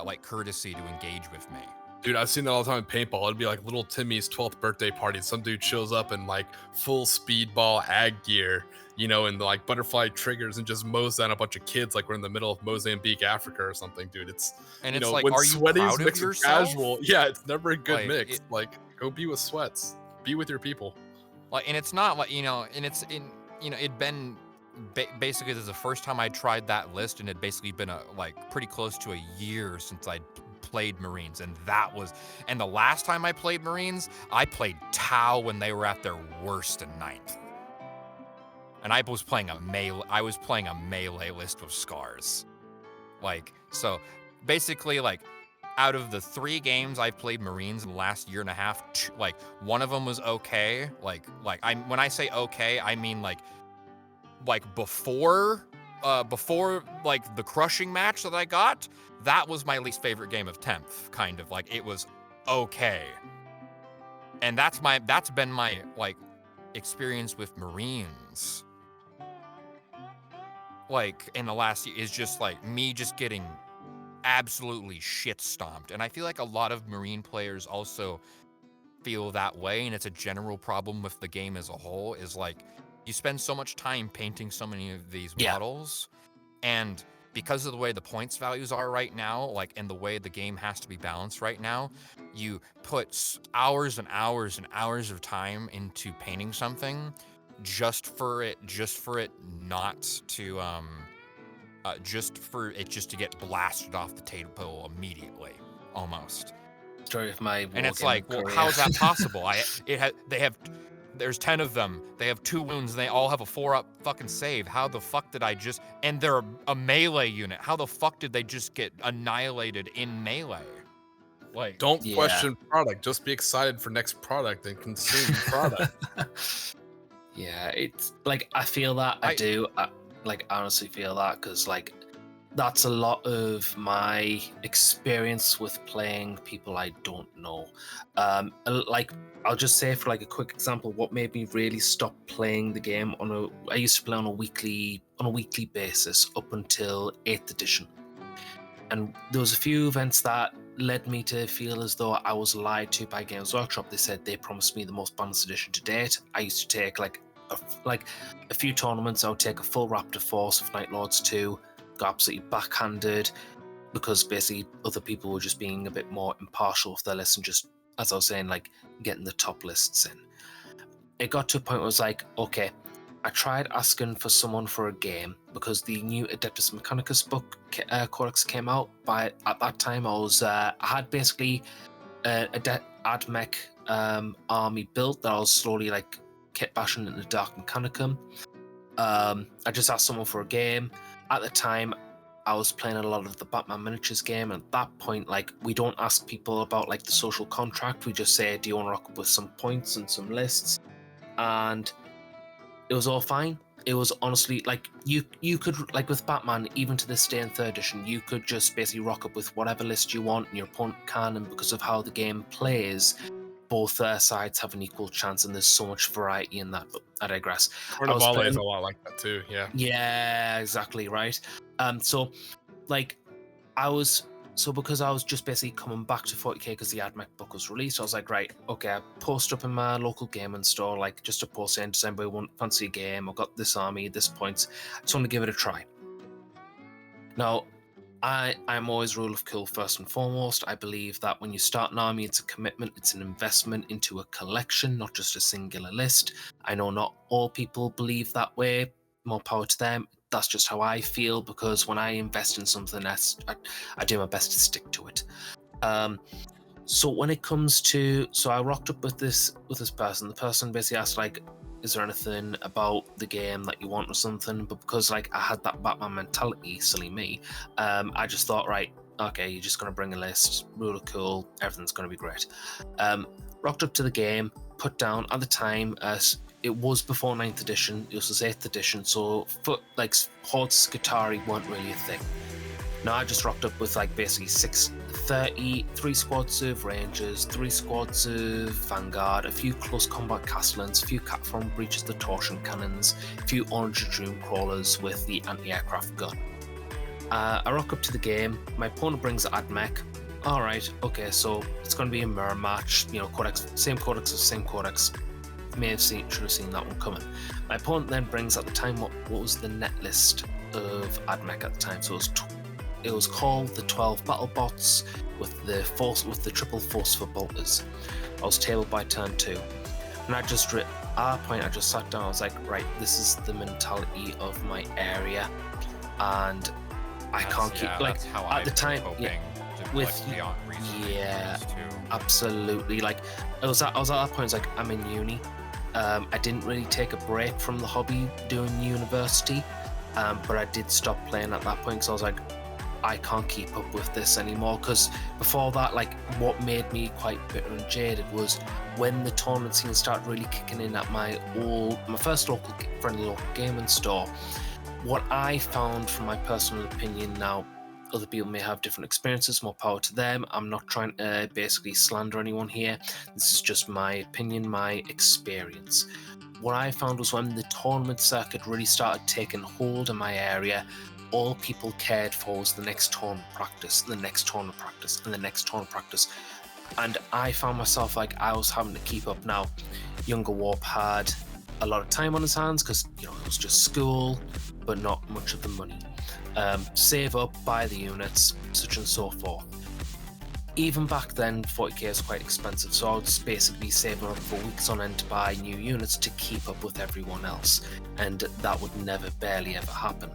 like courtesy to engage with me. Dude, I've seen that all the time in paintball. It'd be like little Timmy's 12th birthday party. Some dude shows up in like full speedball ag gear, you know, and like butterfly triggers and just mows down a bunch of kids like we're in the middle of Mozambique, Africa or something, dude. It's, and you it's know, like, when are you sweaties proud of mixed with yourself? casual, yeah, it's never a good Like, mix. Like, go be with sweats. Be with your people. Like, and it's not like, you know, and it's in, you know, it'd been basically, this is the first time I tried that list, and it'd basically been like pretty close to a year since I'd played Marines, and the last time I played Marines, I played Tau when they were at their worst in 9th. And I was playing a melee list with scars. Like, so basically, like, out of the 3 games I've played Marines in the last year and a half, like, one of them was okay. When I say okay, I mean like before like the crushing match that I got, that was my least favorite game of 10th, kind of. Like, it was okay. And that's been my like experience with Marines. Like, in the last year, is just like me just getting absolutely shit stomped. And I feel like a lot of Marine players also feel that way, and it's a general problem with the game as a whole, is like, you spend so much time painting so many of these models, and because of the way the points values are right now, like, and the way the game has to be balanced right now, you put hours and hours and hours of time into painting something just for it not to just to get blasted off the table immediately, almost. Story of my and it's like, well, how is that possible? There's 10 of them. They have 2 wounds, and they all have a 4-up fucking save. How the fuck did I just... And they're a melee unit. How the fuck did they just get annihilated in melee? Like, don't question product. Just be excited for next product and consume product. Yeah, it's like, I feel that. I do. I honestly feel that, because like, that's a lot of my experience with playing people I don't know. Like, I'll just say, for like a quick example, what made me really stop playing the game I used to play on a weekly basis up until 8th edition. And there was a few events that led me to feel as though I was lied to by Games Workshop. They said they promised me the most balanced edition to date. I used to take like a few tournaments. I would take a full Raptor force of Night Lords 2, got absolutely backhanded, because basically other people were just being a bit more impartial with their lists and just, as I was saying, like, getting the top lists in. It got to a point where I was like, okay, I tried asking for someone for a game, because the new Adeptus Mechanicus book Codex came out. At that time, I had basically a AdMech army built that I was slowly like kit bashing into Dark Mechanicum. I just asked someone for a game. At the time, I was playing a lot of the Batman miniatures game, and at that point, like, we don't ask people about like the social contract. We just say, do you want to rock up with some points and some lists? And it was all fine. It was honestly like, you could, like, with Batman, even to this day in 3rd edition, you could just basically rock up with whatever list you want, and your opponent can, and because of how the game plays, both sides have an equal chance, and there's so much variety in that. But I digress. Carnivale is a lot like that too. Yeah, exactly right. So because I was just basically coming back to 40k because the AdMech book was released, I was like, right, okay, I post up in my local gaming store, like, just a post saying, does anybody want fancy a game? I've got this army, this points. I just want to give it a try. Now, I'm always rule of cool first and foremost. I believe that when you start an army, it's a commitment, it's an investment into a collection, not just a singular list. I know not all people believe that way. More power to them. That's just how I feel, because when I invest in something, I do my best to stick to it. So when it comes to, I rocked up with this person. The person basically asked, like, is there anything about the game that you want or something? But because, like, I had that Batman mentality, silly me, I just thought, right, okay, you're just going to bring a list, rule of cool, everything's going to be great. Rocked up to the game, put down, at the time, it was before 9th edition, it was 8th edition, so Hordes Skitarii weren't really a thing. Now I just rocked up with like basically 3 squads of Rangers, 3 squads of Vanguard, a few close combat Castellans, a few Catform Breaches, the Torsion Cannons, a few Orange Dream Crawlers with the anti-aircraft gun. I rock up to the game, my opponent brings AdMech. all right, okay, so it's going to be a mirror match, codex, same codex, may have should have seen that one coming. My opponent then brings at the time what was the net list of AdMech at the time, so it was called the 12 battle bots with the triple force for bolters. I was tabled by turn 2, and at that point I just sat down. I was like, right, this is the mentality of my area, and I can't keep at the time. Absolutely. Like I was at that point. It's like I'm in uni. I didn't really take a break from the hobby doing university, but I did stop playing at that point because I was like, I can't keep up with this anymore. Because before that, like what made me quite bitter and jaded was when the tournament scene started really kicking in at my first friendly local gaming store. What I found, from my personal opinion, now other people may have different experiences, more power to them. I'm not trying to basically slander anyone here. This is just my opinion, my experience. What I found was when the tournament circuit really started taking hold in my area, all people cared for was the next tournament practice, the next tournament practice, and the next tournament practice. And I found myself like I was having to keep up. Now, Younger Warp had a lot of time on his hands because, it was just school, but not much of the money. Save up, buy the units, such and so forth. Even back then, 40k is quite expensive, so I would basically be saving up for weeks on end to buy new units to keep up with everyone else, and that would barely ever happen.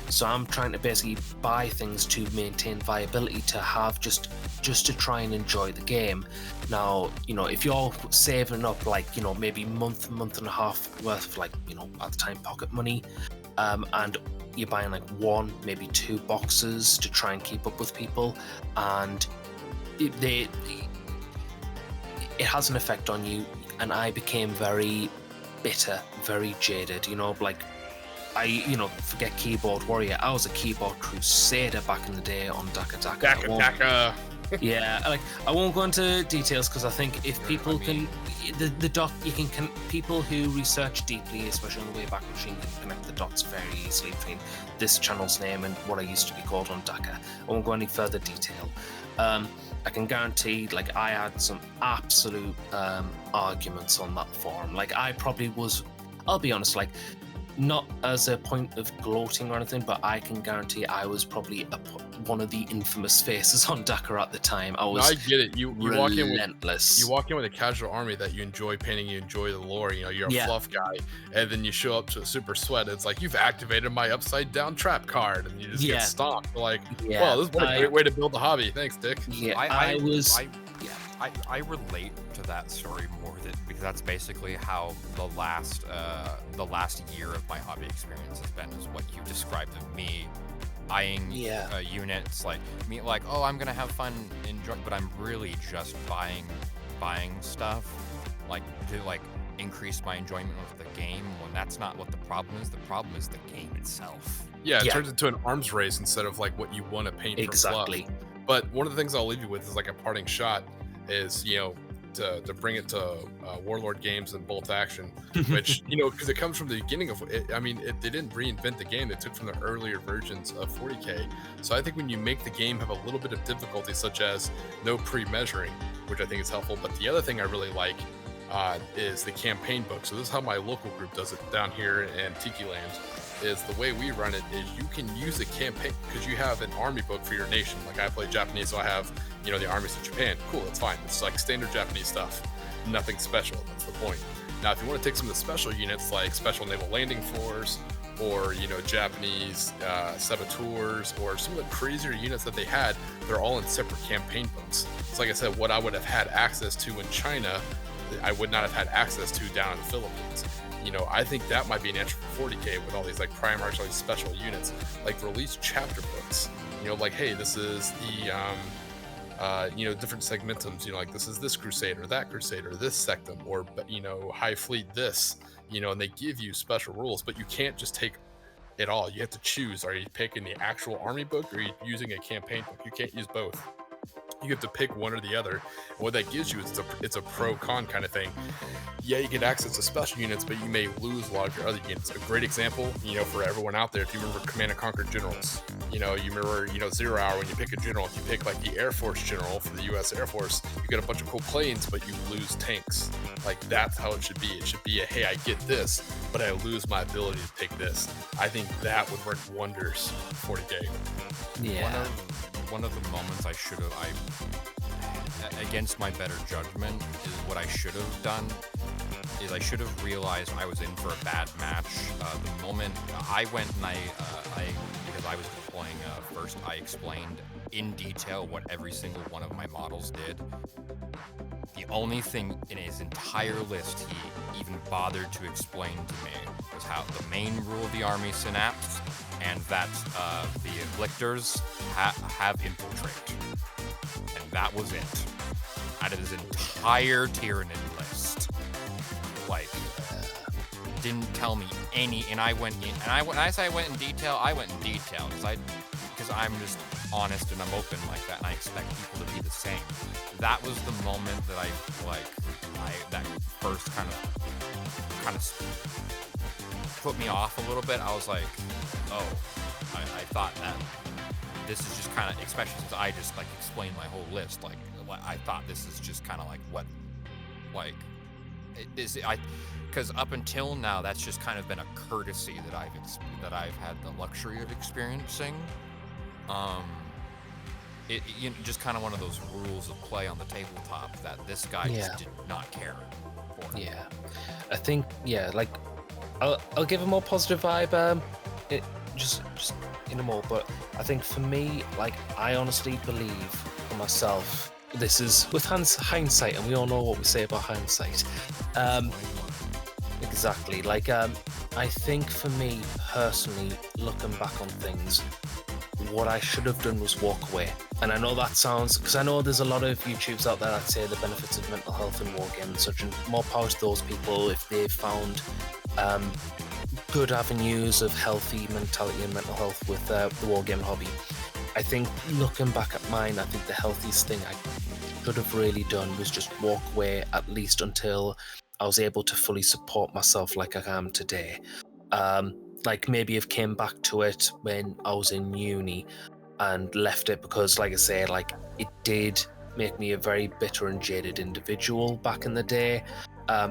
So I'm trying to basically buy things to maintain viability, to have just to try and enjoy the game. Now, if you're saving up maybe month and a half worth of at the time pocket money, and you're buying one, maybe 2 boxes to try and keep up with people, and it has an effect on you. And I became very bitter, very jaded, forget keyboard warrior. I was a keyboard crusader back in the day on Daka. Yeah, I won't go into details because I think if people can, people who research deeply, especially on the Wayback Machine, can connect the dots very easily between this channel's name and what I used to be called on Daka. I won't go any further detail. I can guarantee, I had some absolute arguments on that forum. I probably was, I'll be honest, not as a point of gloating or anything, but I can guarantee I was probably one of the infamous faces on Dakar at the time. I was. No, I get it. You relentless. Walk in with a casual army that you enjoy painting, you enjoy the lore. You're a fluff guy, and then you show up to a super sweat. It's like you've activated my upside down trap card, and you just get stomped. Well, this is a great way to build the hobby. Thanks, Dick. Yeah, I relate to that story more because that's basically how the last year of my hobby experience has been, is what you described of me buying units, oh, I'm gonna have fun, enjoy, but I'm really just buying stuff to increase my enjoyment of the game, when that's not what the problem is. The problem is the game itself. Yeah, it turns into an arms race instead of what you want to paint for fluff. But one of the things I'll leave you with is a parting shot is, to bring it to Warlord Games and Bolt Action, which, because it comes from the beginning of it. I mean, they didn't reinvent the game. They took from the earlier versions of 40k. So I think when you make the game have a little bit of difficulty, such as no pre-measuring, which I think is helpful. But the other thing I really like is the campaign book. So this is how my local group does it down here in Tiki Land. Is the way we run it is you can use a campaign because you have an army book for your nation. I play Japanese, so I have the armies of Japan. Cool, that's fine. It's standard Japanese stuff, nothing special. That's the point. Now, if you want to take some of the special units like Special Naval Landing Force, or Japanese saboteurs, or some of the crazier units that they had, they're all in separate campaign books. So like I said, what I would have had access to in China, I would not have had access to down in the Philippines. I think that might be an answer for 40k with all these Primarchs, all these special units, release chapter books. Hey, this is the different segmentums. This is this Crusader, that Crusader, this sectum, or High Fleet this. And they give you special rules, but you can't just take it all. You have to choose. Are you picking the actual army book, or are you using a campaign book? You can't use both. You get to pick one or the other. And what that gives you is it's a pro-con kind of thing. Yeah, you get access to special units, but you may lose a lot of your other units. A great example, for everyone out there, if you remember Command & Conquer Generals, you remember, 0 Hour, when you pick a general, if you pick like the Air Force General for the U.S. Air Force, you get a bunch of cool planes, but you lose tanks. Like, that's how it should be. It should be hey, I get this, but I lose my ability to pick this. I think that would work wonders for 40K. Yeah. One of the moments against my better judgment, is what I should have done is I should have realized I was in for a bad match. The moment I went and because I was deploying first, I explained in detail what every single one of my models did. The only thing in his entire list he even bothered to explain to me was how the main rule of the army synapse, and that the afflictors have infiltrate. And that was it. Out of his entire Tyranid list. Like, didn't tell me any, and I went in, and when I say I went in detail because I'm just honest and I'm open like that, and I expect people to be the same. That was the moment that that first kind of put me off a little bit. I was like, oh, I thought that this is just kind of, especially since I just explained my whole list, I thought this is just kind of because up until now that's just kind of been a courtesy that I've had the luxury of experiencing. Just kind of one of those rules of play on the tabletop that this guy just did not care for. Yeah, I think I'll give a more positive vibe. Just in a more, but I think for me, I honestly believe for myself, this is with hindsight, and we all know what we say about hindsight. Exactly. I think for me personally, looking back on things, what I should have done was walk away. And I know that sounds, because I know there's a lot of YouTubers out there that say the benefits of mental health in wargaming and such, and more power to those people if they've found good avenues of healthy mentality and mental health with the wargaming hobby. I think looking back at mine, I think the healthiest thing I could have really done was just walk away, at least until I was able to fully support myself like I am today. Maybe I've came back to it when I was in uni and left it because, like I say, it did make me a very bitter and jaded individual back in the day.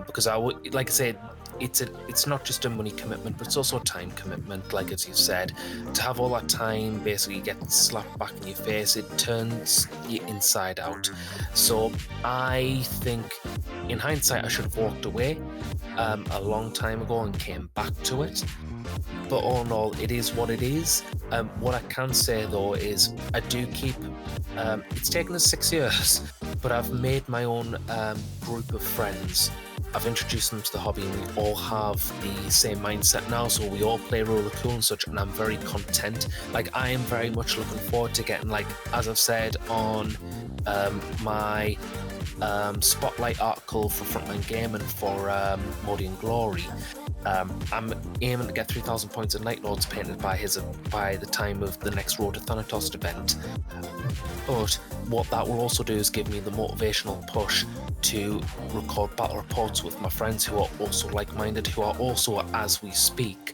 Because like I said, it's not just a money commitment, but it's also a time commitment. Like as you said, to have all that time basically get slapped back in your face, it turns you inside out. So I think, in hindsight, I should have walked away a long time ago and came back to it. But all in all, it is what it is. What I can say though is I do keep. It's taken us 6 years, but I've made my own group of friends. I've introduced them to the hobby, and we all have the same mindset now, so we all play roller cool and such, and I'm very content. I am very much looking forward to getting, as I've said on my spotlight article for Frontline Gaming for Modi and Glory, I'm aiming to get 3,000 points of Night Lords painted by the time of the next Road to Thanatos event. But what that will also do is give me the motivational push to record battle reports with my friends who are also like-minded, who are also, as we speak,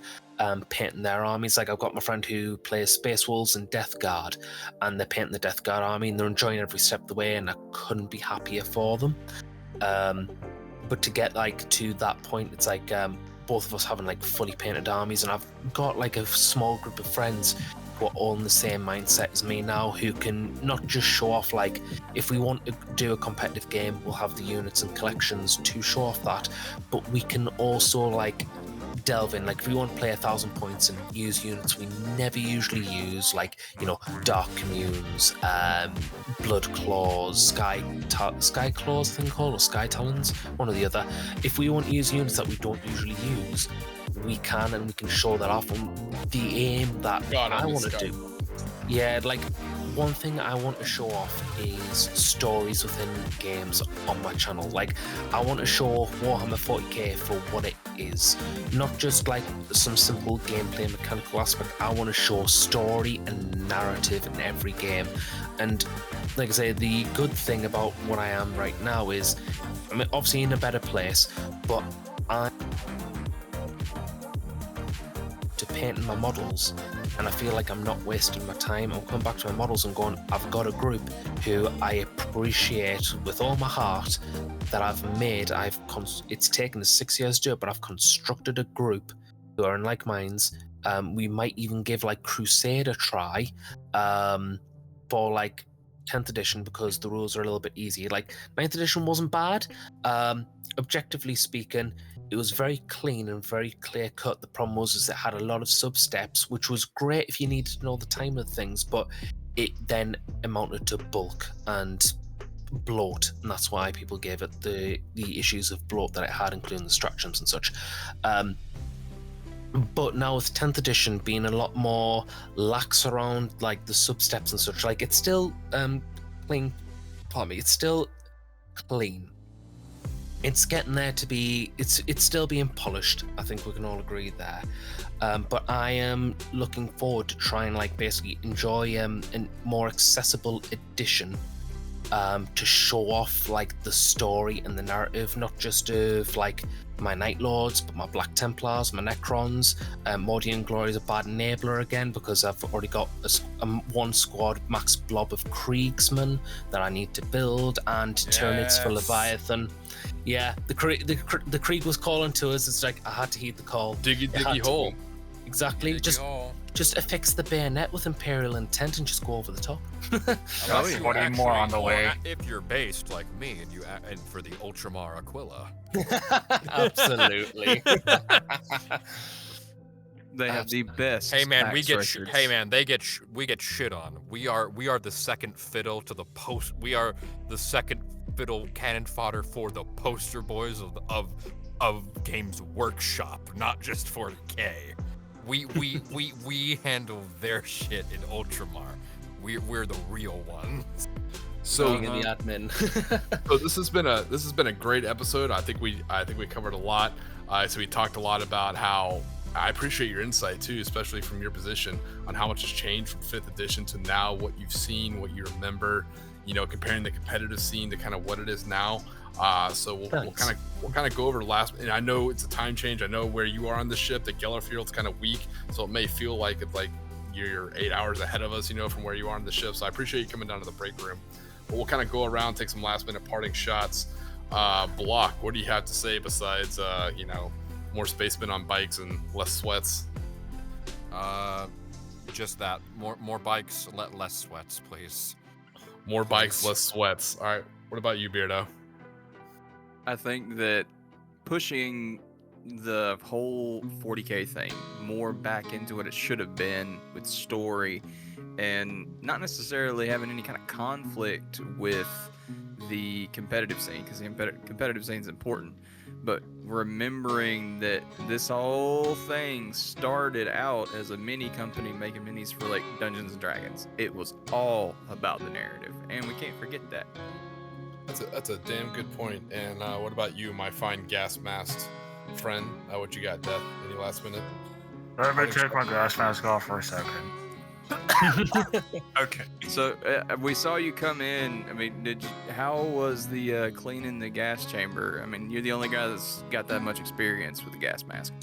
painting their armies. I've got my friend who plays Space Wolves and Death Guard, and they're painting the Death Guard army, and they're enjoying every step of the way, and I couldn't be happier for them. But to get to that point, it's both of us having fully painted armies, and I've got a small group of friends who are all in the same mindset as me now, who can not just show off, if we want to do a competitive game, we'll have the units and collections to show off that, but we can also delve in, if we want to play 1,000 points and use units we never usually use, Dark Communes, Blood Claws, Sky Claws, I think called, or Sky Talons, one or the other. If we want to use units that we don't usually use, we can, and we can show that off. And the aim that I want to do, one thing I want to show off is stories within games on my channel. Like, I want to show Warhammer 40k for what it is, not just like some simple gameplay mechanical aspect. I want to show story and narrative in every game. And like I say, the good thing about what I am right now is I'm obviously in a better place, but I'm to painting my models, and I feel like I'm not wasting my time. I'm coming back to my models and going, I've got a group who I appreciate with all my heart that I've made. It's taken us 6 years to do it, but I've constructed a group who are in like minds. We might even give like Crusade a try for like 10th edition, because the rules are a little bit easier. Like 9th edition wasn't bad. Objectively speaking, it was very clean and very clear cut. The problem was is it had a lot of sub steps, which was great if you needed to know the time of things, but it then amounted to bulk and bloat, and that's why people gave it the issues of bloat that it had, including the stratagems and such. But now with 10th edition being a lot more lax around like the sub steps and such, like it's still clean. Pardon me, it's still clean. It's getting there to be. It's still being polished. I think we can all agree there. But I am looking forward to trying like basically enjoy a more accessible edition to show off like the story and the narrative, not just of like my Night Lords, but my Black Templars, my Necrons. Mordian Glory is a bad enabler again because I've already got one squad max blob of Kriegsmen that I need to build, and Turnids for Leviathan. Yeah, the Krieg was calling to us. It's like I had to heed the call. Diggy hole. Exactly. Diggy just affix the bayonet with Imperial intent and just go over the top. Oh, yeah. 40 more on the way. If you're based like me and for the Ultramar Aquila. Absolutely. They have the best. Hey man, we get records. we get shit on. We are the second fiddle to the post. We are the second fiddle cannon fodder for the poster boys of Games Workshop, not just 40k. We handle their shit in Ultramar. We're the real ones. So Being the admin. So this has been a great episode. I think we covered a lot. So we talked a lot about how I appreciate your insight too, especially from your position on how much has changed from 5th edition to now, what you've seen, what you remember, comparing the competitive scene to kind of what it is now. So we'll kind of go over last, and I know it's a time change. I know where you are on the ship. The Gellerfield's kind of weak, so it may feel like it's like you're 8 hours ahead of us, from where you are on the ship. So I appreciate you coming down to the break room. But we'll kind of go around, take some last minute parting shots. Block, what do you have to say besides more spacemen on bikes and less sweats? Just that. More bikes, less sweats, please. More bikes, less sweats. All right. What about you, Beardo? I think that pushing the whole 40k thing more back into what it should have been with story, and not necessarily having any kind of conflict with the competitive scene, because the competitive scene is important, but remembering that this whole thing started out as a mini company making minis for like Dungeons and Dragons. It was all about the narrative, and we can't forget that. That's a damn good point. And what about you, my fine gas masked friend? What you got, Death? Any last minute? Let me take my gas mask off for a second. Okay. So we saw you come in. I mean, how was the cleaning the gas chamber? I mean, you're the only guy that's got that much experience with the gas mask.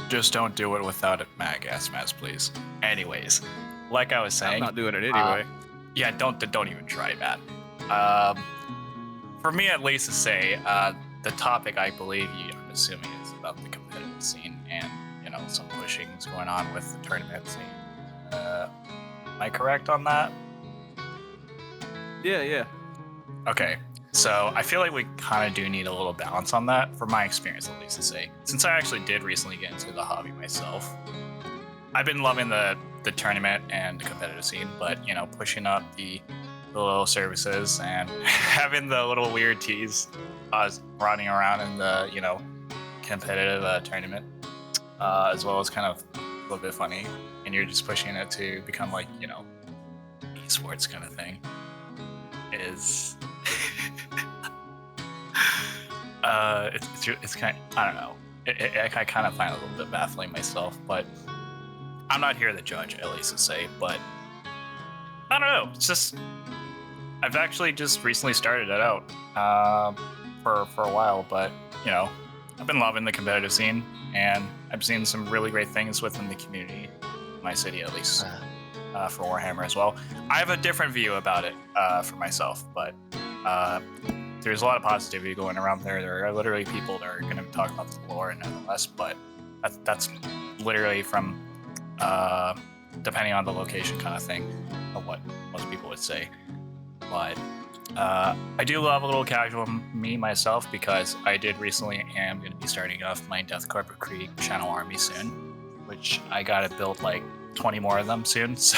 Just don't do it without a gas mask, please. Anyways, like I was saying, I'm not doing it anyway. Yeah, don't even try, Matt. For me, at least, to say the topic, I believe, I'm assuming, is about the competitive scene and some pushings going on with the tournament scene. Am I correct on that? Yeah. Okay, so I feel like we kind of do need a little balance on that, for my experience, at least, to say. Since I actually did recently get into the hobby myself, I've been loving the tournament and the competitive scene, but pushing up the little services and having the little weird teas running around in the competitive tournament, as well as kind of a little bit funny, and you're just pushing it to become like sports kind of thing is it's kind of, I don't know. I kind of find it a little bit baffling myself, but I'm not here to judge, at least to say. But I don't know. It's just I've actually just recently started it out for a while, but I've been loving the competitive scene, and I've seen some really great things within the community, my city at least, for Warhammer as well. I have a different view about it for myself, but there's a lot of positivity going around there. There are literally people that are going to talk about the lore and nonetheless, but that's literally from depending on the location kind of thing of what most people would say. But I do love a little casual me myself, because I did recently am going to be starting off my Death Corporate Creek Channel Army soon, which I got to build like 20 more of them soon. So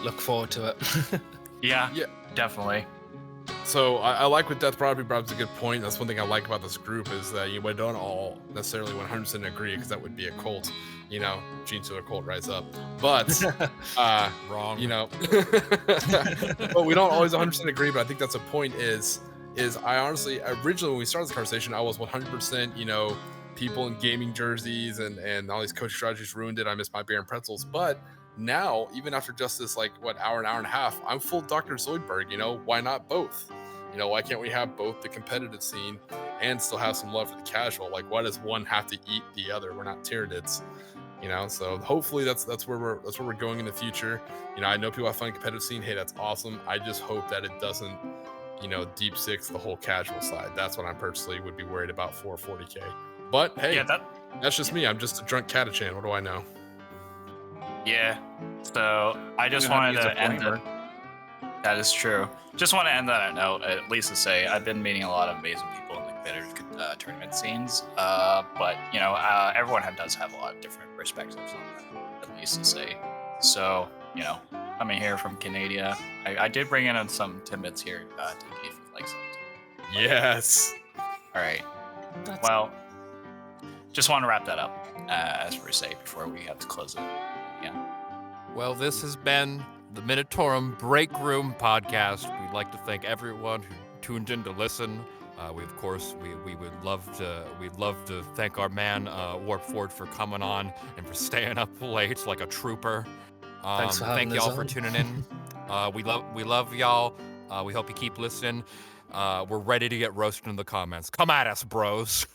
look forward to it. yeah, definitely. So I like what Death brought up. It's a good point. That's one thing I like about this group is that we don't all necessarily 100% agree, because that would be a cult. Genes of a cult rise up. But Wrong. But we don't always 100% agree. But I think that's a point. Is I honestly originally when we started this conversation, I was 100% people in gaming jerseys and all these coach strategies ruined it. I miss my beer and pretzels. But now, even after just this hour and a half, I'm full Dr. Zoidberg. Why not both? Why can't we have both the competitive scene and still have some love for the casual? Why does one have to eat the other? We're not Tyranids, So hopefully that's where we're going in the future. I know people have fun competitive scene. Hey, that's awesome. I just hope that it doesn't, deep six the whole casual side. That's what I personally would be worried about for 40K. But hey, that's just me. I'm just a drunk catachan. What do I know? Yeah. So I just wanted to end it. That is true. Just want to end that note, at least to say I've been meeting a lot of amazing people in the competitive tournament scenes. But everyone does have a lot of different perspectives on that, at least to say. So coming here from Canada, I did bring in some tidbits here, Tiki, if you'd like something. Yes. All right. Well, just want to wrap that up, as per se, before we have to close it. Yeah. Well, this has been the Munitorum Breakroom podcast. We'd like to thank everyone who tuned in to listen. We'd love to thank our man Warp Ford for coming on and for staying up late like a trooper. Thanks for having thank y'all us for on. tuning in. We love y'all. We hope you keep listening. We're ready to get roasted in the comments. Come at us, bros.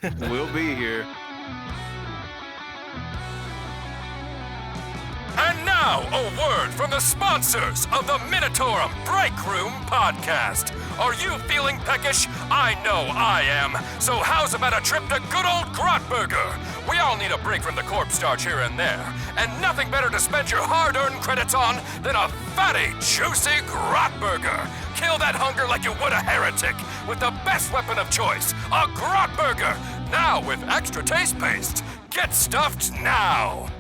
We'll be here. And now, a word from the sponsors of the Munitorum Breakroom podcast. Are you feeling peckish? I know I am. So how's about a trip to good old Grotburger? We all need a break from the Korps starch here and there. And nothing better to spend your hard-earned credits on than a fatty, juicy Grotburger. Kill that hunger like you would a heretic with the best weapon of choice, a Grotburger. Now with extra taste paste. Get stuffed now.